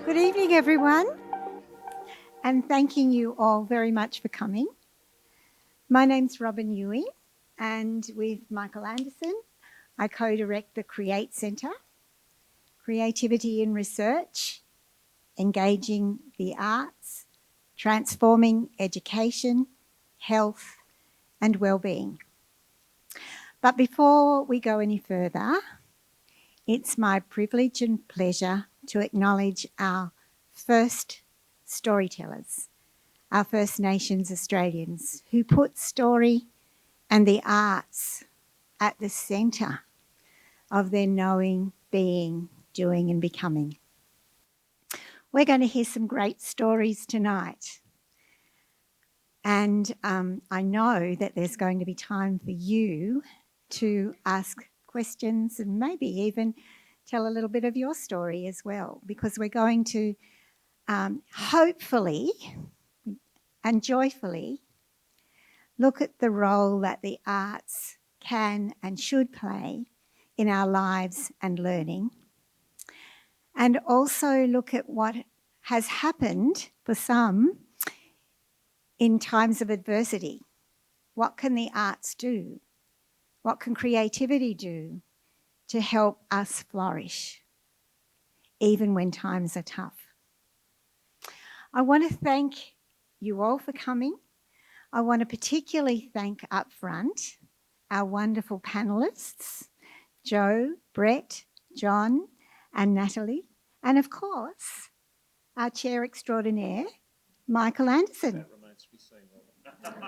Good evening, everyone, and thanking you all very much for coming. My name's Robin Ewing, and with Michael Anderson, I co-direct the Create Centre, Creativity in Research, Engaging the Arts, Transforming Education, Health and Wellbeing. But before we go any further, it's my privilege and pleasure to acknowledge our first storytellers, our First Nations Australians, who put story and the arts at the centre of their knowing, being, doing and becoming. We're going to hear some great stories tonight. And I know that there's going to be time for you to ask questions and maybe even tell a little bit of your story as well, because we're going to hopefully and joyfully look at the role that the arts can and should play in our lives and learning, and also look at what has happened for some in times of adversity. What can the arts do? What can creativity do to help us flourish, even when times are tough? I want to thank you all for coming. I want to particularly thank up front our wonderful panellists, Jo, Brett, John and Natalie, and of course, our chair extraordinaire, Michael Anderson. That remains to be seen, Robin.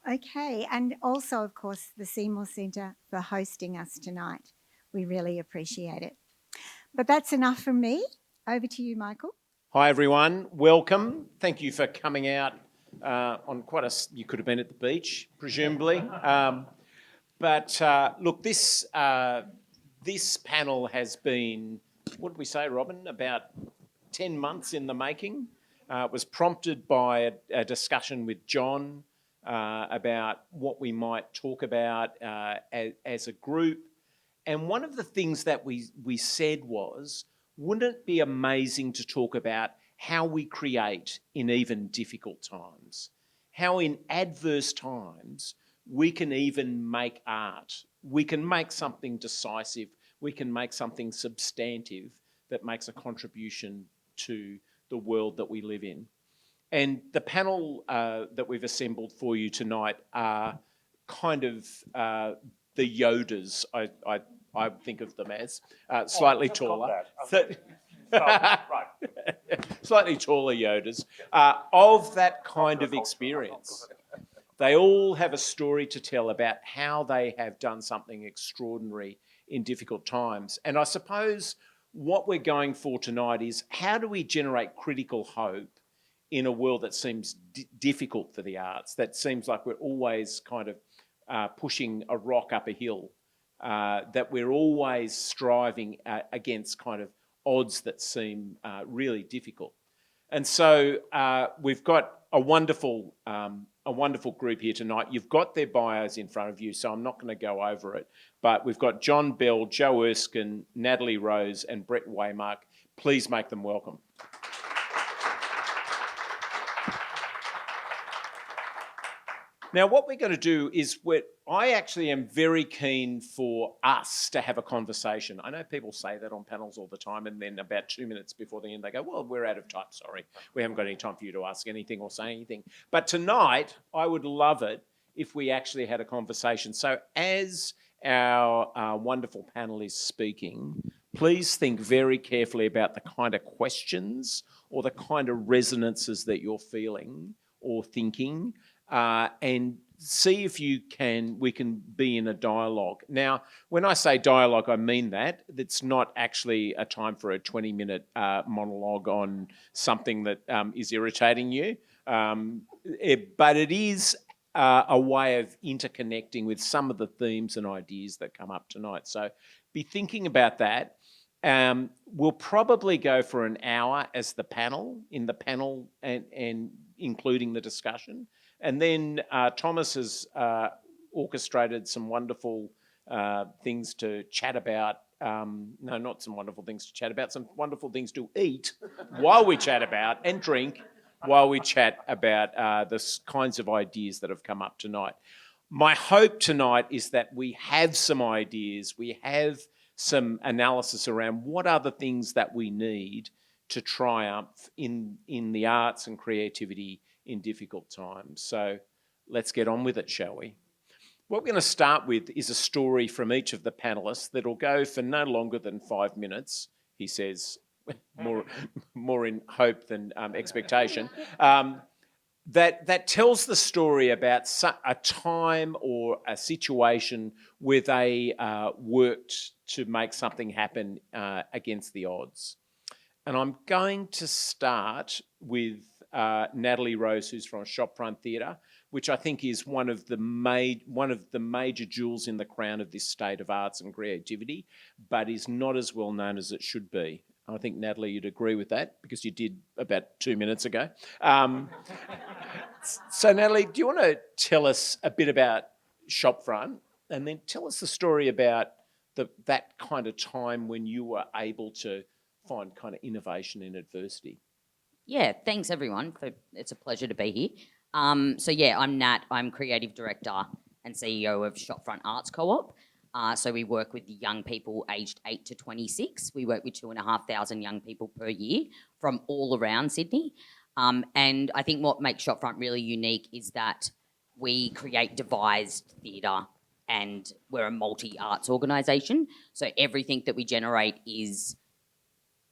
Okay, and also, of course, the Seymour Centre for hosting us tonight. We really appreciate it. But that's enough from me. Over to you, Michael. Hi, everyone. Welcome. Thank you for coming out on quite a... You could have been at the beach, presumably. Look, this panel has been, what did we say, Robin, about 10 months in the making. It was prompted by a discussion with John about what we might talk about as a group. And one of the things that we said was, wouldn't it be amazing to talk about how we create in even difficult times? How in adverse times we can even make art. We can make something decisive. We can make something substantive that makes a contribution to the world that we live in. And the panel that we've assembled for you tonight are kind of the Yodas, I think of them as, slightly taller. Slightly taller Yodas, of that kind of experience. They all have a story to tell about how they have done something extraordinary in difficult times. And I suppose what we're going for tonight is, how do we generate critical hope in a world that seems difficult for the arts, that seems like we're always kind of pushing a rock up a hill, that we're always striving against kind of odds that seem really difficult. And so we've got a wonderful group here tonight. You've got their bios in front of you, so I'm not going to go over it. But we've got John Bell, Jo Erskine, Natalie Rose and Brett Weymark. Please make them welcome. Now, what we're going to do is, I actually am very keen for us to have a conversation. I know people say that on panels all the time, and then about 2 minutes before the end, they go, well, we're out of time, sorry. We haven't got any time for you to ask anything or say anything. But tonight, I would love it if we actually had a conversation. So as our wonderful panel is speaking, please think very carefully about the kind of questions or the kind of resonances that you're feeling or thinking, and see if we can be in a dialogue. Now, when I say dialogue, I mean that. It's not actually a time for a 20-minute monologue on something that is irritating you, but it is a way of interconnecting with some of the themes and ideas that come up tonight. So be thinking about that. We'll probably go for an hour as the panel, and including the discussion. And then Thomas has orchestrated some wonderful things to chat about no, not some wonderful things to chat about, some wonderful things to eat while we chat about and drink while we chat about the kinds of ideas that have come up tonight. My hope tonight is that we have some ideas, we have some analysis around what are the things that we need to triumph in the arts and creativity in difficult times. So let's get on with it, shall we? What we're going to start with is a story from each of the panellists that'll go for no longer than 5 minutes, he says, more in hope than expectation, that tells the story about a time or a situation where they worked to make something happen against the odds. And I'm going to start with Natalie Rose, who's from Shopfront Theatre, which I think is one of the major jewels in the crown of this state of arts and creativity, but is not as well known as it should be. I think, Natalie, you'd agree with that because you did about 2 minutes ago. So, Natalie, do you want to tell us a bit about Shopfront and then tell us the story about that kind of time when you were able to find kind of innovation in adversity? Yeah, thanks everyone. It's a pleasure to be here. I'm Nat. I'm Creative Director and CEO of Shopfront Arts Co-op. So we work with young people aged 8 to 26. We work with 2,500 young people per year from all around Sydney. And I think what makes Shopfront really unique is that we create devised theatre and we're a multi-arts organisation. So everything that we generate is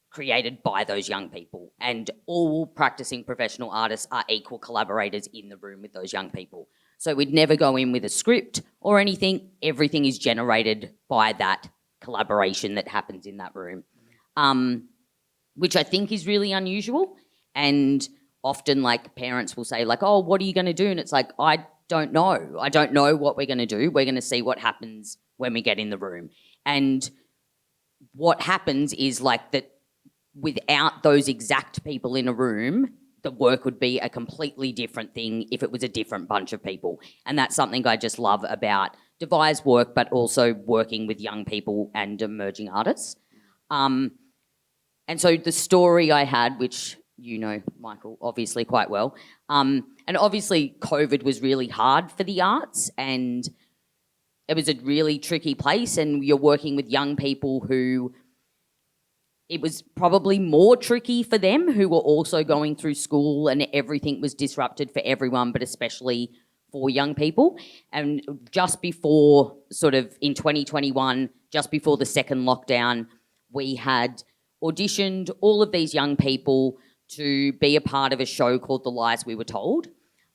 created by those young people, and all practicing professional artists are equal collaborators in the room with those young people. So we'd never go in with a script or anything. Everything is generated by that collaboration that happens in that room, which I think is really unusual. And often, like, parents will say, like, oh, what are you going to do? And it's like, I don't know. I don't know what we're going to do. We're going to see what happens when we get in the room. And what happens is, like, that without those exact people in a room, the work would be a completely different thing if it was a different bunch of people. And that's something I just love about devised work, but also working with young people and emerging artists. And so the story I had, which you know, Michael, obviously quite well, and obviously COVID was really hard for the arts, and it was a really tricky place, and you're working with young people who it was probably more tricky for them, who were also going through school and everything was disrupted for everyone, but especially for young people. And just before, sort of in 2021, just before the second lockdown, we had auditioned all of these young people to be a part of a show called The Lies We Were Told.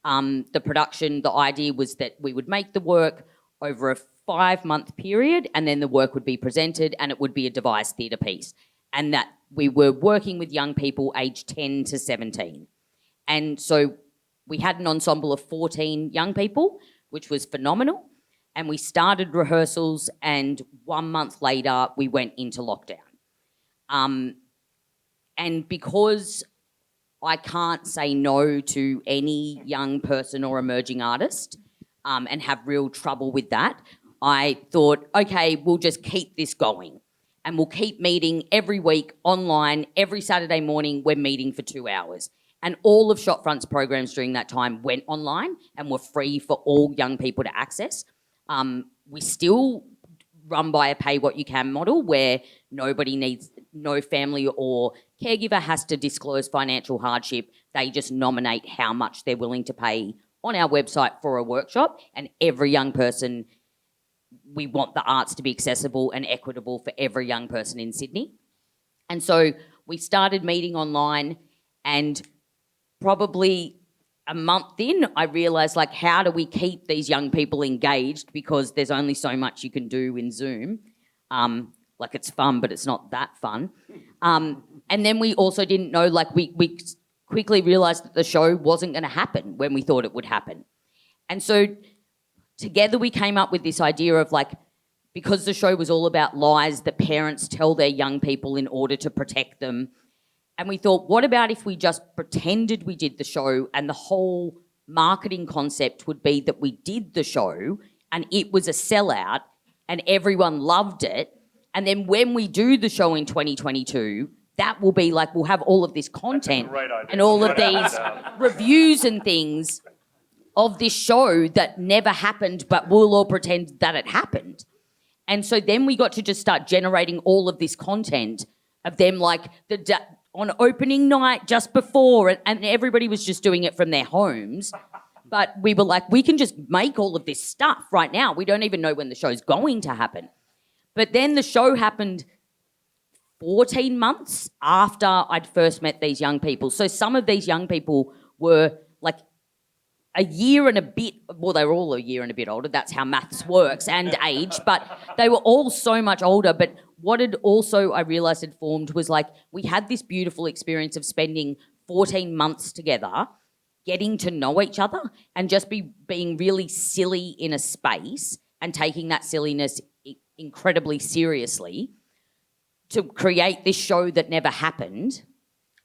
The production, the idea was that we would make the work over a 5-month period, and then the work would be presented and it would be a devised theatre piece. And that we were working with young people aged 10 to 17. And so we had an ensemble of 14 young people, which was phenomenal. And we started rehearsals, and 1 month later, we went into lockdown. And because I can't say no to any young person or emerging artist and have real trouble with that, I thought, okay, we'll just keep this going. And we'll keep meeting every week online. Every Saturday morning, we're meeting for 2 hours. And all of Shopfront's programs during that time went online and were free for all young people to access. We still run by a pay-what-you-can model where no family or caregiver has to disclose financial hardship. They just nominate how much they're willing to pay on our website for a workshop, and every young person, we want the arts to be accessible and equitable for every young person in Sydney. And so we started meeting online, and probably a month in, I realised, like, how do we keep these young people engaged, because there's only so much you can do in Zoom. Like, it's fun, but it's not that fun. And then we also didn't know, like, we quickly realised that the show wasn't going to happen when we thought it would happen. And so together we came up with this idea of, like, because the show was all about lies that parents tell their young people in order to protect them, and we thought, what about if we just pretended we did the show, and the whole marketing concept would be that we did the show and it was a sellout and everyone loved it, And then when we do the show in 2022, that will be like, we'll have all of this content and all of these reviews and things of this show that never happened, but we'll all pretend that it happened. And so then we got to just start generating all of this content of them like on opening night just before, and everybody was just doing it from their homes. But we were like, we can just make all of this stuff right now. We don't even know when the show's going to happen. But then the show happened 14 months after I'd first met these young people. So some of these young people were like a year and a bit, well, they were all a year and a bit older. That's how maths works, and age. But they were all so much older. But what had also, I realised, had formed was like we had this beautiful experience of spending 14 months together, getting to know each other and just being really silly in a space and taking that silliness incredibly seriously to create this show that never happened,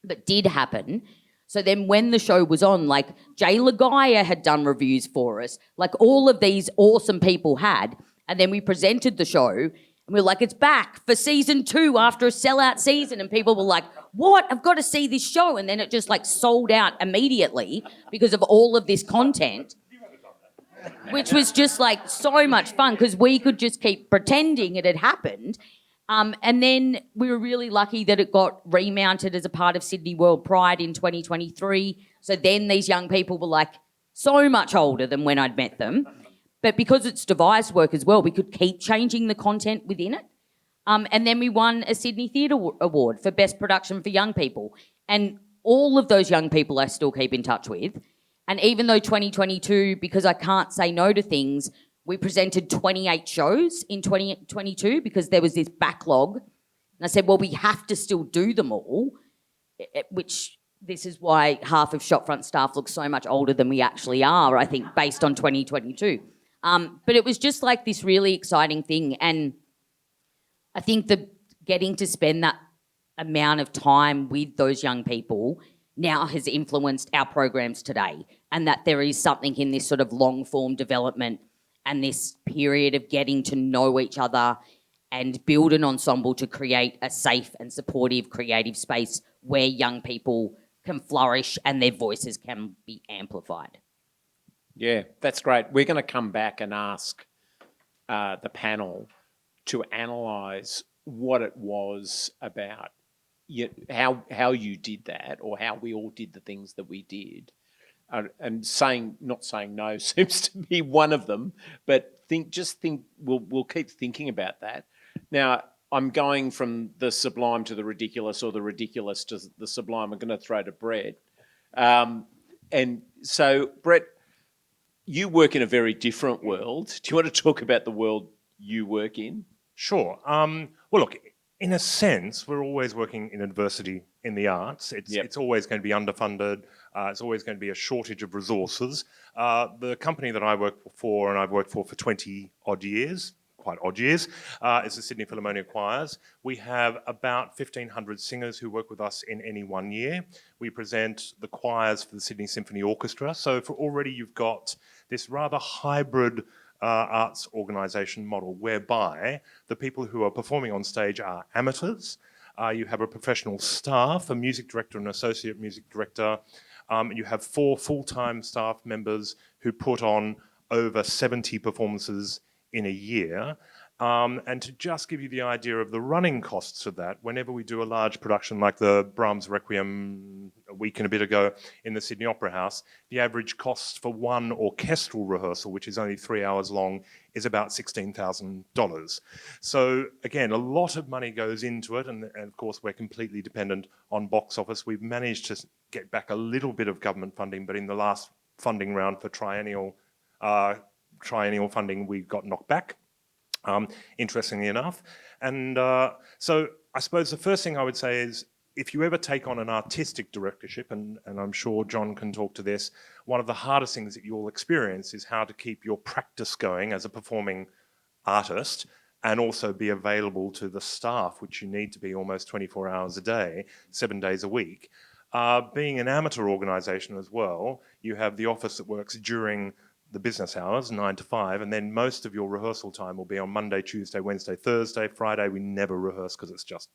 but did happen. So then when the show was on, like Jay Lagaya had done reviews for us, like all of these awesome people had, and then we presented the show and we were like, it's back for season 2 after a sellout season, and people were like, what? I've got to see this show. And then it just like sold out immediately because of all of this content, which was just like so much fun because we could just keep pretending it had happened. And then we were really lucky that it got remounted as a part of Sydney World Pride in 2023. So then these young people were like so much older than when I'd met them. But because it's devised work as well, we could keep changing the content within it. And then we won a Sydney Theatre Award for Best Production for Young People. And all of those young people I still keep in touch with. And even though 2022, because I can't say no to things, we presented 28 shows in 2022 because there was this backlog. And I said, well, we have to still do them all, which this is why half of shopfront staff look so much older than we actually are, I think, based on 2022. But it was just like this really exciting thing. And I think that getting to spend that amount of time with those young people now has influenced our programs today, and that there is something in this sort of long-form development and this period of getting to know each other and build an ensemble to create a safe and supportive creative space where young people can flourish and their voices can be amplified. Yeah, that's great. We're going to come back and ask the panel to analyse what it was about, how you did that, or how we all did the things that we did. And not saying no seems to be one of them, but we'll keep thinking about that. Now, I'm going from the sublime to the ridiculous, or the ridiculous to the sublime. I'm going to throw to Brett. And so, Brett, you work in a very different world. Do you want to talk about the world you work in? Sure. Well, look, in a sense, we're always working in adversity in the arts. It's always going to be underfunded. It's always going to be a shortage of resources. The company that I work for, and I've worked for 20 odd years, quite odd years, is the Sydney Philharmonic Choirs. We have about 1,500 singers who work with us in any one year. We present the choirs for the Sydney Symphony Orchestra. So for already you've got this rather hybrid arts organisation model whereby the people who are performing on stage are amateurs. You have a professional staff, a music director and associate music director. You have 4 full-time staff members who put on over 70 performances in a year. And to just give you the idea of the running costs of that, whenever we do a large production like the Brahms Requiem a week and a bit ago in the Sydney Opera House, the average cost for one orchestral rehearsal, which is only 3 hours long, is about $16,000. So again, a lot of money goes into it, and of course we're completely dependent on box office. We've managed to get back a little bit of government funding, but in the last funding round for triennial funding, we got knocked back. Interestingly enough. And so I suppose the first thing I would say is, if you ever take on an artistic directorship, and I'm sure John can talk to this, one of the hardest things that you'll experience is how to keep your practice going as a performing artist and also be available to the staff, which you need to be almost 24 hours a day, 7 days a week. Being an amateur organisation as well, you have the office that works during the business hours, 9 to 5, and then most of your rehearsal time will be on Monday, Tuesday, Wednesday, Thursday. Friday, we never rehearse because it's just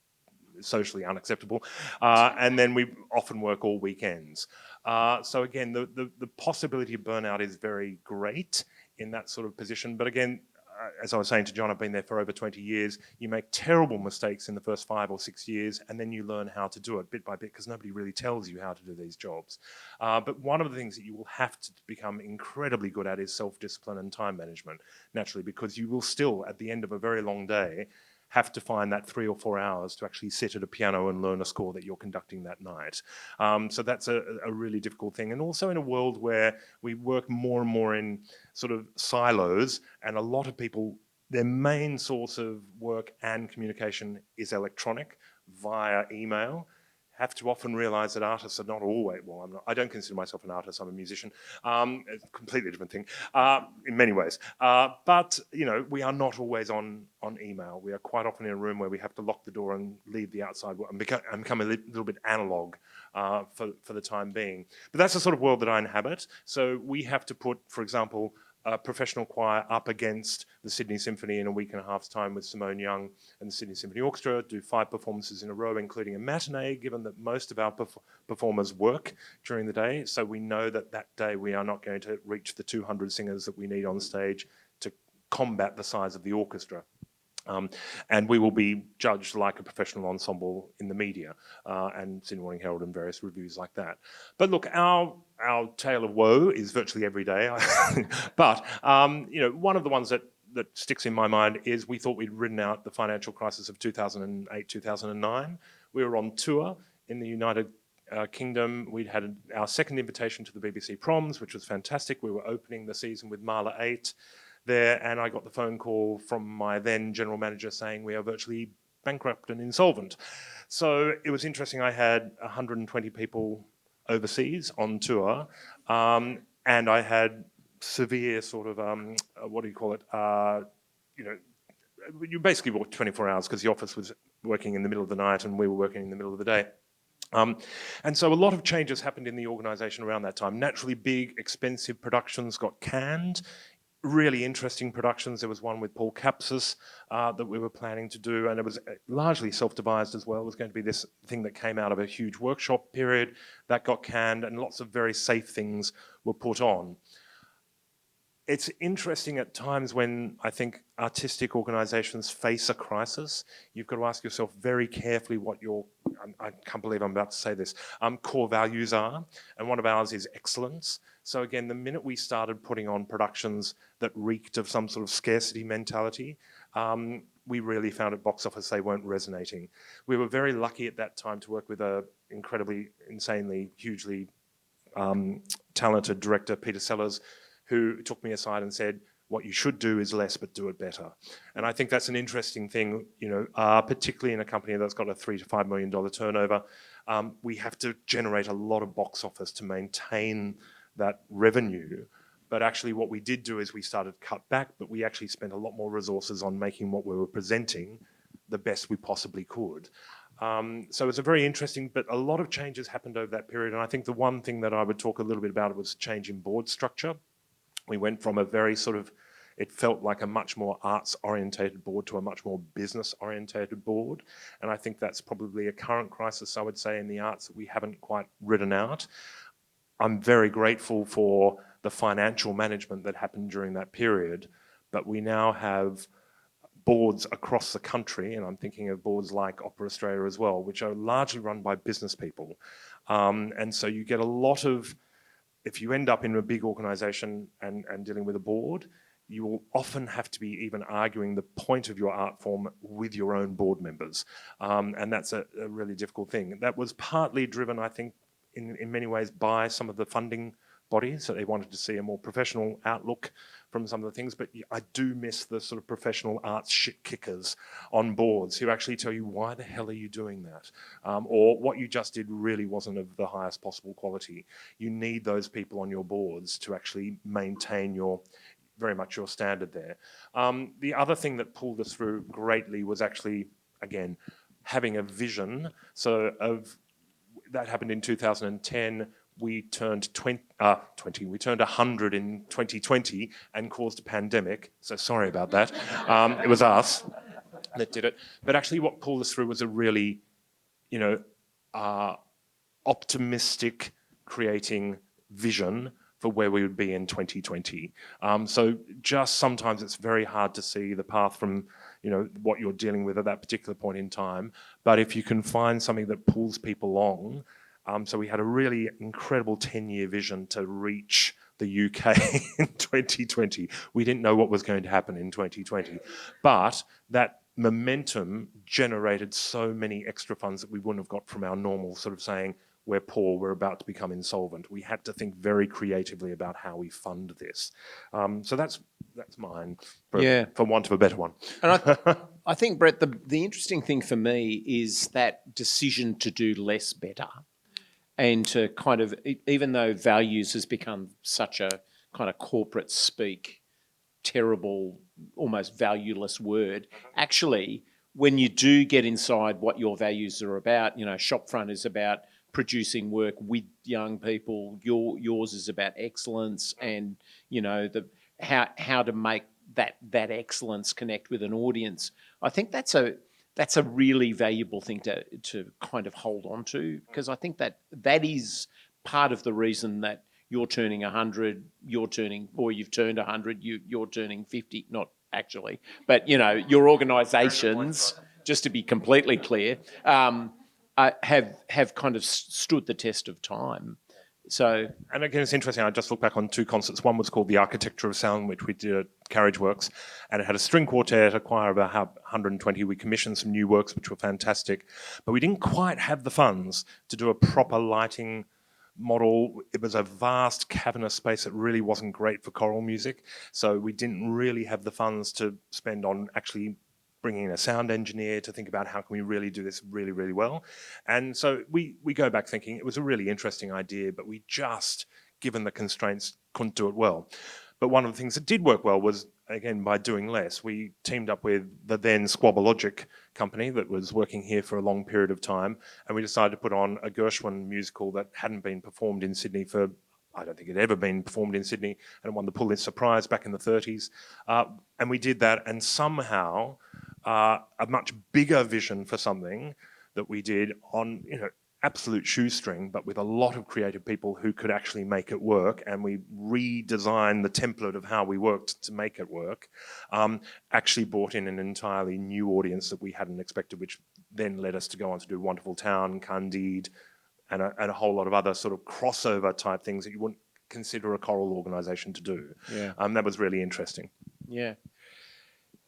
socially unacceptable. And then we often work all weekends. So again, the possibility of burnout is very great in that sort of position. But again, as I was saying to John, I've been there for over 20 years. You make terrible mistakes in the first 5 or 6 years, and then you learn how to do it bit by bit because nobody really tells you how to do these jobs. But one of the things that you will have to become incredibly good at is self-discipline and time management, naturally, because you will still, at the end of a very long day, have to find that 3 or 4 hours to actually sit at a piano and learn a score that you're conducting that night. So that's a really difficult thing. And also in a world where we work more and more in sort of silos, and a lot of people, their main source of work and communication is electronic via email, have to often realise that artists are not always, well, I don't consider myself an artist, I'm a musician, it's a completely different thing in many ways. But, you know, we are not always on email. We are quite often in a room where we have to lock the door and leave the outside and become a little bit analogue for the time being. But that's the sort of world that I inhabit. So we have to put, for example, a professional choir up against the Sydney Symphony in a week and a half's time with Simone Young and the Sydney Symphony Orchestra, do 5 performances in a row, including a matinee, given that most of our performers work during the day. So we know that that day we are not going to reach the 200 singers that we need on stage to combat the size of the orchestra. And we will be judged like a professional ensemble in the media and Sydney Morning Herald and various reviews like that. But look, our tale of woe is virtually every day. But you know, one of the ones that sticks in my mind is we thought we'd ridden out the financial crisis of 2008, 2009. We were on tour in the United Kingdom. We'd had our second invitation to the BBC Proms, which was fantastic. We were opening the season with Marla 8 there, and I got the phone call from my then general manager saying we are virtually bankrupt and insolvent. So it was interesting. I had 120 people overseas on tour, and I had severe sort of, what do you call it, you know, you basically worked 24 hours because the office was working in the middle of the night and we were working in the middle of the day. And so a lot of changes happened in the organisation around that time. Naturally, big, expensive productions got canned. Really interesting productions. There was one with Paul Capsis that we were planning to do, and it was largely self-devised as well. It was going to be this thing that came out of a huge workshop period that got canned, and lots of very safe things were put on. It's interesting at times when I think artistic organisations face a crisis, you've got to ask yourself very carefully what your, I can't believe I'm about to say this, core values are, and one of ours is excellence. So again, the minute we started putting on productions that reeked of some sort of scarcity mentality, we really found at box office they weren't resonating. We were very lucky at that time to work with a incredibly, insanely, hugely talented director, Peter Sellers, who took me aside and said, what you should do is less, but do it better. And I think that's an interesting thing, you know, particularly in a company that's got a $3 to $5 million turnover. We have to generate a lot of box office to maintain that revenue. But actually what we did do is we started to cut back, but we actually spent a lot more resources on making what we were presenting the best we possibly could. So it's a very interesting, but a lot of changes happened over that period. And I think the one thing that I would talk a little bit about was change in board structure. We went from a very sort of, it felt like a much more arts-orientated board to a much more business-orientated board. And I think that's probably a current crisis, I would say, in the arts that we haven't quite ridden out. I'm very grateful for the financial management that happened during that period, but we now have boards across the country, and I'm thinking of boards like Opera Australia as well, which are largely run by business people. And so you get a lot of, if you end up in a big organisation and dealing with a board, you will often have to be even arguing the point of your art form with your own board members. And that's a really difficult thing. That was partly driven, I think, in many ways by some of the funding bodies. So they wanted to see a more professional outlook from some of the things. But I do miss the sort of professional arts shit kickers on boards who actually tell you, why the hell are you doing that? Or what you just did really wasn't of the highest possible quality. You need those people on your boards to actually maintain very much your standard there. The other thing that pulled us through greatly was actually, again, having a vision. So that happened in 2010. we turned 100 in 2020 and caused a pandemic. So sorry about that. It was us that did it. But actually what pulled us through was a really, optimistic creating vision for where we would be in 2020. So just sometimes it's very hard to see the path from, what you're dealing with at that particular point in time. But if you can find something that pulls people along, so we had a really incredible 10-year vision to reach the UK in 2020. We didn't know what was going to happen in 2020, but that momentum generated so many extra funds that we wouldn't have got from our normal sort of saying, we're poor, we're about to become insolvent. We had to think very creatively about how we fund this. So that's mine, for want of a better one. And I think, Brett, the interesting thing for me is that decision to do less better, and to kind of, even though values has become such a kind of corporate speak, terrible, almost valueless word, actually, when you do get inside what your values are about, Shopfront is about producing work with young people. Yours is about excellence, and how to make that excellence connect with an audience. I think that's a really valuable thing to kind of hold on to, because I think that is part of the reason that you're turning 100, you've turned 100, you're turning 50, not actually, but your organisations, just to be completely clear, have kind of stood the test of time. So, and again, it's interesting. I just looked back on two concerts. One was called The Architecture of Sound, which we did at Carriageworks, and it had a string quartet, a choir of about 120. We commissioned some new works, which were fantastic, but we didn't quite have the funds to do a proper lighting model. It was a vast cavernous space that really wasn't great for choral music, so we didn't really have the funds to spend on actually bringing in a sound engineer to think about how can we really do this really, really well. And so we go back thinking it was a really interesting idea, but we just, given the constraints, couldn't do it well. But one of the things that did work well was, again, by doing less. We teamed up with the then Squabberlogic company that was working here for a long period of time, and we decided to put on a Gershwin musical that hadn't been performed in Sydney for, I don't think it had ever been performed in Sydney, and it won the Pulitzer Prize back in the 30s. And we did that, and somehow a much bigger vision for something that we did on, absolute shoestring, but with a lot of creative people who could actually make it work, and we redesigned the template of how we worked to make it work, actually brought in an entirely new audience that we hadn't expected, which then led us to go on to do Wonderful Town, Candide, and a whole lot of other sort of crossover type things that you wouldn't consider a choral organisation to do. Yeah. That was really interesting. Yeah.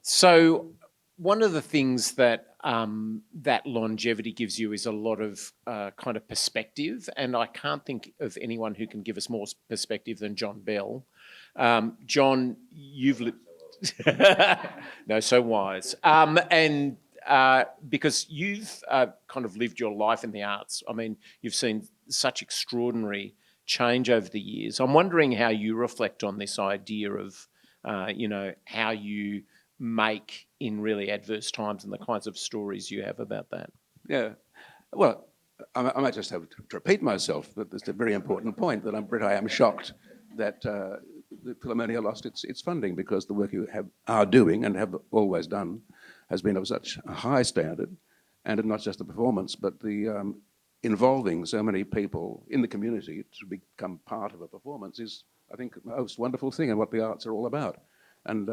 So one of the things that that longevity gives you is a lot of kind of perspective, and I can't think of anyone who can give us more perspective than John Bell. John, you've lived... No, so wise. And because you've kind of lived your life in the arts. I mean, you've seen such extraordinary change over the years. I'm wondering how you reflect on this idea of, how you make in really adverse times and the kinds of stories you have about that. Yeah. Well, I might just have to repeat myself, but it's a very important point that I am shocked that the Philharmonia lost its funding, because the work you are doing and have always done has been of such a high standard, and not just the performance, but the involving so many people in the community to become part of a performance is, I think, the most wonderful thing and what the arts are all about. And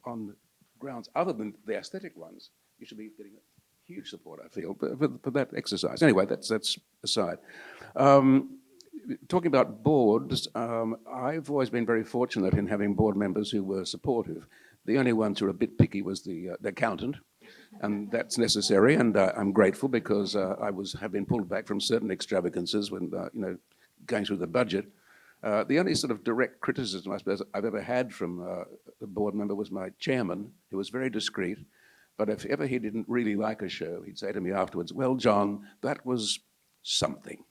on grounds other than the aesthetic ones, you should be getting huge support, I feel, for that exercise. Anyway, that's aside. Talking about boards, I've always been very fortunate in having board members who were supportive. The only ones who were a bit picky was the accountant, and that's necessary, and I'm grateful, because I have been pulled back from certain extravagances when, going through the budget. The only sort of direct criticism, I suppose, I've ever had from a board member was my chairman, who was very discreet. But if ever he didn't really like a show, he'd say to me afterwards, "Well, John, that was something."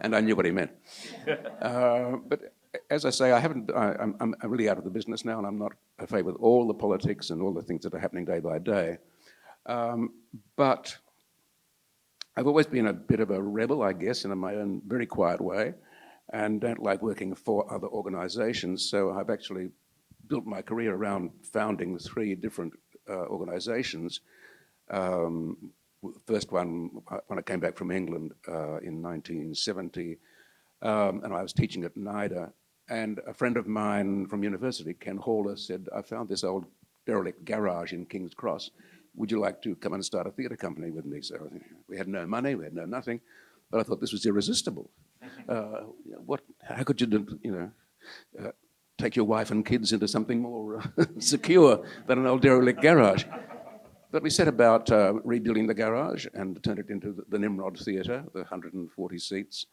And I knew what he meant. But as I say, I'm really out of the business now, and I'm not au fait with all the politics and all the things that are happening day by day. But I've always been a bit of a rebel, I guess, in my own very quiet way, and don't like working for other organisations. So I've actually built my career around founding 3 different organisations. First one, when I came back from England in 1970, and I was teaching at NIDA, and a friend of mine from university, Ken Haller, said, I found this old derelict garage in King's Cross. Would you like to come and start a theatre company with me? So we had no money, we had no nothing, but I thought this was irresistible. How could you, take your wife and kids into something more secure than an old derelict garage? But we set about rebuilding the garage and turned it into the Nimrod Theatre, the 140 seats.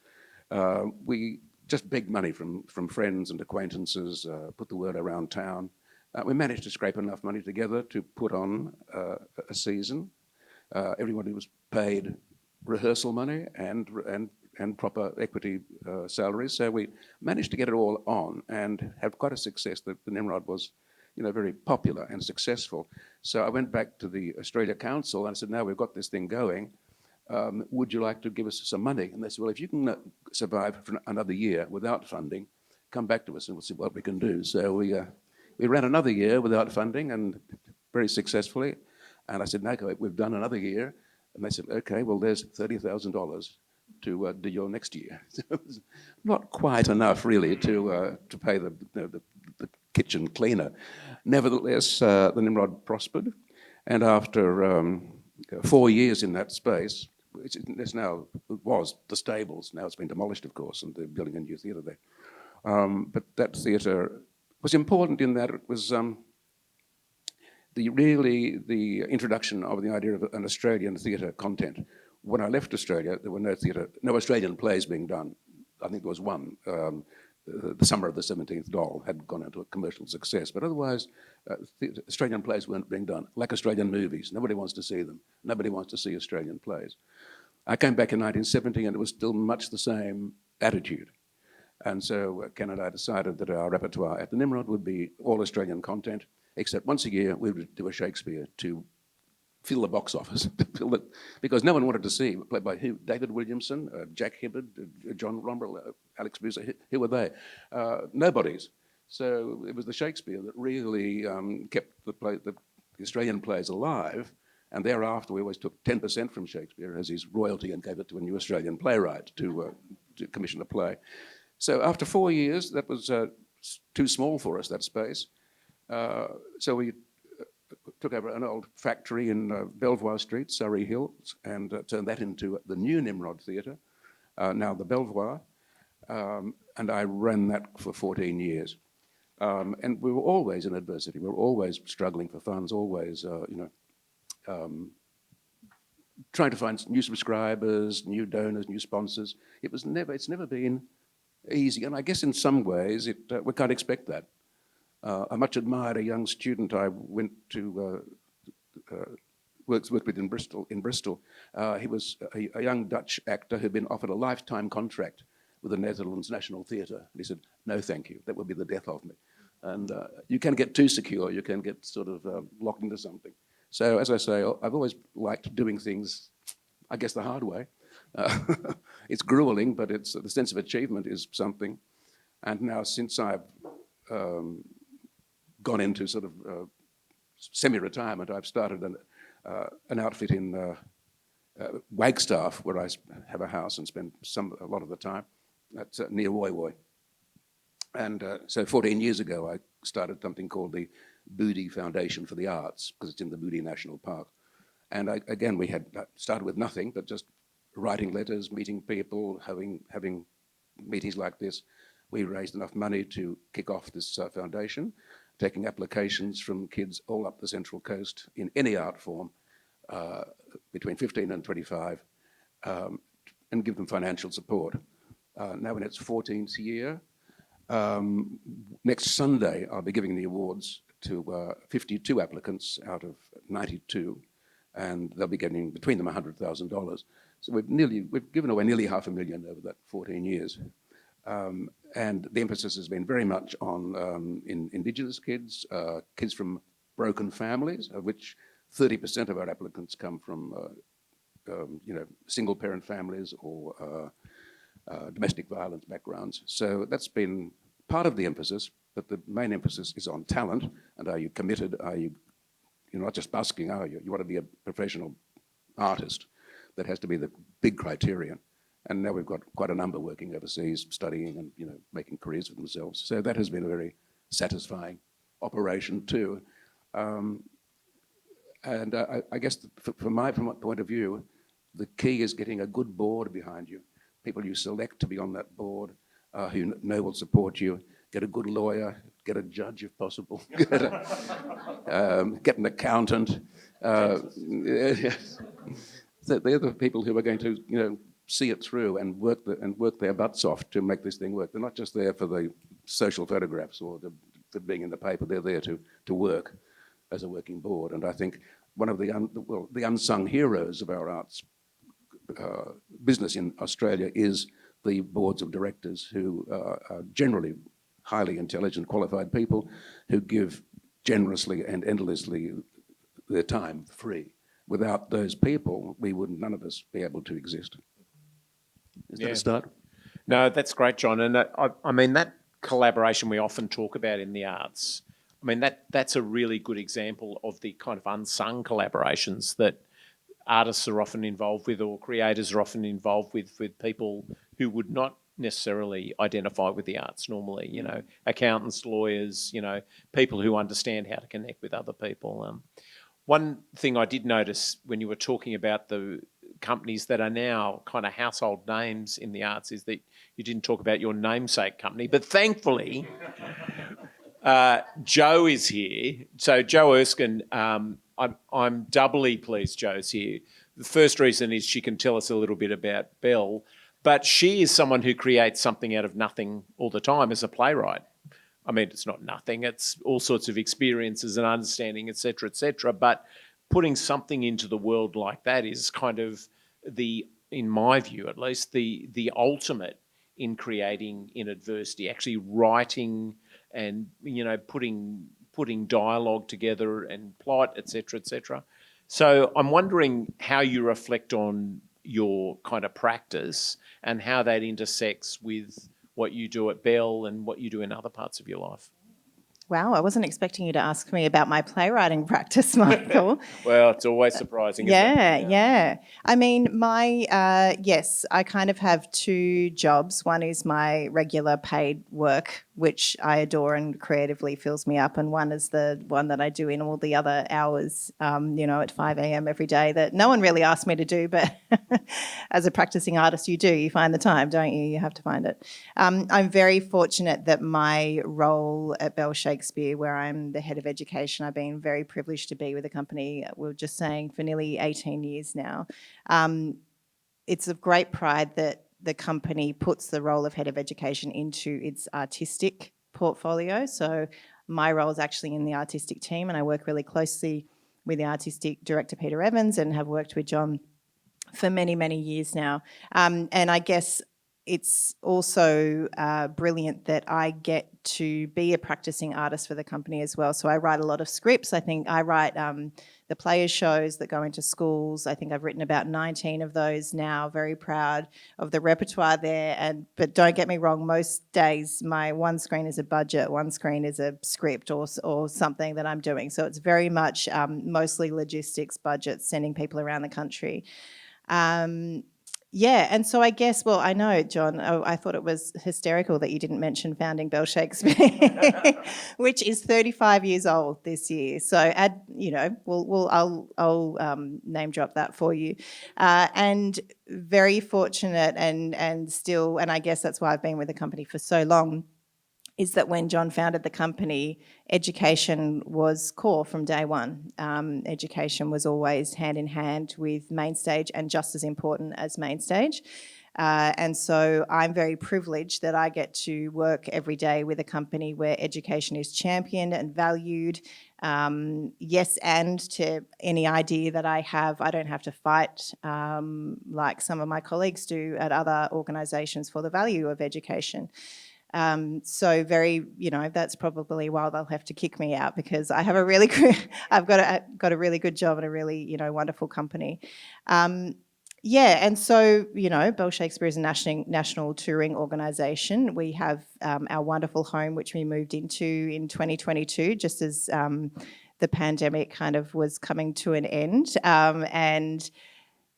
We just begged money from friends and acquaintances, put the word around town. We managed to scrape enough money together to put on a season. Everybody was paid rehearsal money and proper equity salaries. So we managed to get it all on and have quite a success. The Nimrod was, very popular and successful. So I went back to the Australia Council and I said, now we've got this thing going, would you like to give us some money? And they said, well, if you can survive for another year without funding, come back to us and we'll see what we can do. So we ran another year without funding and very successfully. And I said, no, we've done another year. And they said, okay, well, there's $30,000 to do your next year. So it was not quite enough, really, to pay the kitchen cleaner. Nevertheless, the Nimrod prospered. And after 4 years in that space, it was the stables. Now it's been demolished, of course, and they're building a new theatre there. But that theatre was important in that it was the introduction of the idea of an Australian theatre content. When I left Australia, there were no Australian plays being done. I think there was one. The Summer of the 17th Doll had gone into a commercial success, but otherwise, Australian plays weren't being done, like Australian movies. Nobody wants to see them. Nobody wants to see Australian plays. I came back in 1970 and it was still much the same attitude. And so Ken and I decided that our repertoire at the Nimrod would be all Australian content, except once a year we would do a Shakespeare to fill the box office, because no one wanted to see, played by who? David Williamson, Jack Hibbard, John Romrell, Alex Boozer, who were they? Nobodies. So it was the Shakespeare that really kept the Australian plays alive, and thereafter we always took 10% from Shakespeare as his royalty and gave it to a new Australian playwright to commission a play. So after 4 years, that was too small for us, that space. So we took over an old factory in Belvoir Street, Surrey Hills, and turned that into the new Nimrod Theatre, now the Belvoir. And I ran that for 14 years. And we were always in adversity. We were always struggling for funds, always, trying to find new subscribers, new donors, new sponsors. It's never been easy. And I guess in some ways, we can't expect that. I much admired a young student I went to worked with in Bristol. He was a young Dutch actor who'd been offered a lifetime contract with the Netherlands National Theatre. And he said, no, thank you. That would be the death of me. And you can get too secure. You can get sort of locked into something. So as I say, I've always liked doing things, I guess, the hard way. It's grueling, but the sense of achievement is something. And now since I've gone into sort of semi-retirement, I've started an outfit in Wagstaff, where I have a house and spend a lot of the time. That's near Woy Woy. And so 14 years ago, I started something called the Boodie Foundation for the Arts, because it's in the Boodie National Park. And again, we had started with nothing, but just writing letters, meeting people, having meetings like this. We raised enough money to kick off this foundation, taking applications from kids all up the Central Coast in any art form, between 15 and 25, and give them financial support. Now in its 14th year, next Sunday I'll be giving the awards to 52 applicants out of 92, and they'll be getting between them $100,000. So we've given away nearly $500,000 over that 14 years. And the emphasis has been very much on Indigenous kids, kids from broken families, of which 30% of our applicants come from single parent families or domestic violence backgrounds. So that's been part of the emphasis, but the main emphasis is on talent. And are you committed? Are you, you're not just busking, are you? You want to be a professional artist. That has to be the big criterion. And now we've got quite a number working overseas, studying and making careers for themselves. So that has been a very satisfying operation too. And I guess from my point of view, the key is getting a good board behind you. People you select to be on that board who you know will support you. Get a good lawyer, get a judge if possible, get an accountant. So they're the people who are going to see it through and work their butts off to make this thing work. They're not just there for the social photographs or for being in the paper. They're there to work as a working board. And I think one of the unsung heroes of our arts business in Australia is the boards of directors, who are generally highly intelligent, qualified people who give generously and endlessly their time free. Without those people, none of us be able to exist. Is that a start? No, that's great, John. And I mean, that collaboration we often talk about in the arts, I mean, that's a really good example of the kind of unsung collaborations that artists are often involved with, or creators are often involved with people who would not necessarily identify with the arts normally, accountants, lawyers, people who understand how to connect with other people. One thing I did notice when you were talking about the companies that are now kind of household names in the arts is that you didn't talk about your namesake company, but thankfully Jo is here. So Jo Erskine, I'm doubly pleased Jo's here. The first reason is she can tell us a little bit about Bell, but she is someone who creates something out of nothing all the time as a playwright. I mean, it's not nothing, it's all sorts of experiences and understanding, et cetera, but putting something into the world like that is kind of in my view at least, the ultimate in creating in adversity, actually writing and, putting dialogue together and plot, et cetera. So I'm wondering how you reflect on your kind of practice and how that intersects with what you do at Bell and what you do in other parts of your life. Wow, I wasn't expecting you to ask me about my playwriting practice, Michael. Well, it's always surprising, isn't it? Yeah. I mean, yes, I kind of have two jobs. One is my regular paid work, which I adore and creatively fills me up. And one is the one that I do in all the other hours, at 5 a.m. every day that no one really asked me to do. But as a practicing artist, you do. You find the time, don't you? You have to find it. I'm very fortunate that my role at Bell Shakespeare, where I'm the head of education, I've been very privileged to be with the company, we were just saying, for nearly 18 years now. It's of great pride that the company puts the role of head of education into its artistic portfolio. So my role is actually in the artistic team, and I work really closely with the artistic director, Peter Evans, and have worked with John for many, many years now. And I guess it's also brilliant that I get to be a practicing artist for the company as well. So I write a lot of scripts. I think I write the players' shows that go into schools. I think I've written about 19 of those now. Very proud of the repertoire there. But don't get me wrong, most days my one screen is a budget, one screen is a script or something that I'm doing. So it's very much mostly logistics, budgets, sending people around the country. And so I guess, well, I know, John, I thought it was hysterical that you didn't mention founding Bell Shakespeare, which is 35 years old this year. So I'll name drop that for you. And very fortunate and still, and I guess that's why I've been with the company for so long, is that when John founded the company, education was core from day one. Education was always hand in hand with Mainstage and just as important as Mainstage. And so I'm very privileged that I get to work every day with a company where education is championed and valued. Yes, and to any idea that I have, I don't have to fight like some of my colleagues do at other organisations for the value of education. So very, that's probably why they'll have to kick me out, because I have I've got a really good job and a really, wonderful company. Yeah, and so, Bell Shakespeare is a national touring organisation. We have our wonderful home, which we moved into in 2022, just as the pandemic kind of was coming to an end. And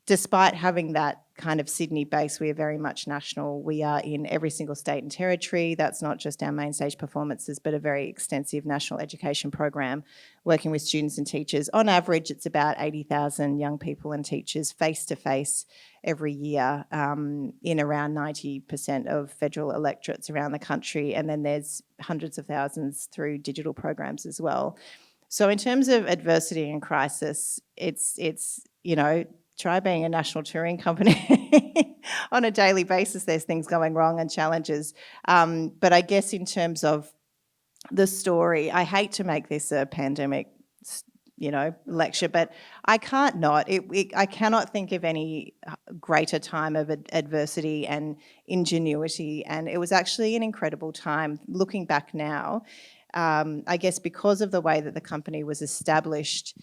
despite having that kind of Sydney base, we are very much national. We are in every single state and territory. That's not just our main stage performances, but a very extensive national education program working with students and teachers. On average, it's about 80,000 young people and teachers face-to-face every year in around 90% of federal electorates around the country. And then there's hundreds of thousands through digital programs as well. So in terms of adversity and crisis, it's try being a national touring company. On a daily basis, there's things going wrong and challenges. But I guess in terms of the story, I hate to make this a pandemic, lecture, but I can't not. I cannot think of any greater time of adversity and ingenuity. And it was actually an incredible time. Looking back now, I guess because of the way that the company was established,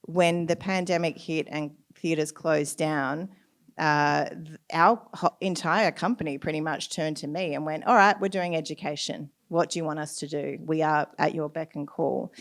when the pandemic hit and theatres closed down, our entire company pretty much turned to me and went, all right, we're doing education. What do you want us to do? We are at your beck and call.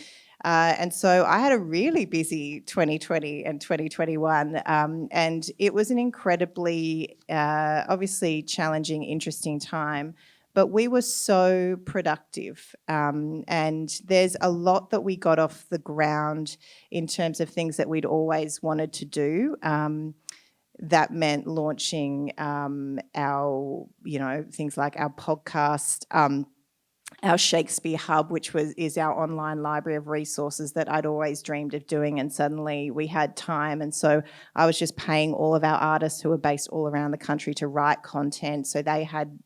And so I had a really busy 2020 and 2021, and it was an incredibly, obviously challenging, interesting time. But we were so productive, and there's a lot that we got off the ground in terms of things that we'd always wanted to do. That meant launching our, things like our podcast, our Shakespeare Hub, which is our online library of resources that I'd always dreamed of doing, and suddenly we had time. And so I was just paying all of our artists who are based all around the country to write content, so they had,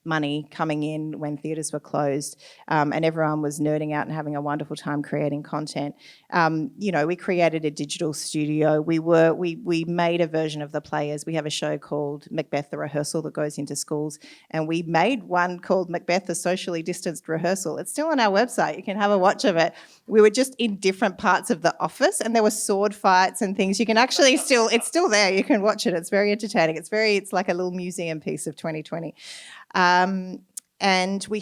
money coming in when theatres were closed, and everyone was nerding out and having a wonderful time creating content. We created a digital studio. We made a version of the players. We have a show called Macbeth the Rehearsal that goes into schools, and we made one called Macbeth the Socially Distanced Rehearsal. It's still on our website. You can have a watch of it. We were just in different parts of the office, and there were sword fights and things. You can actually it's still there. You can watch it. It's very entertaining. It's like a little museum piece of 2020. And we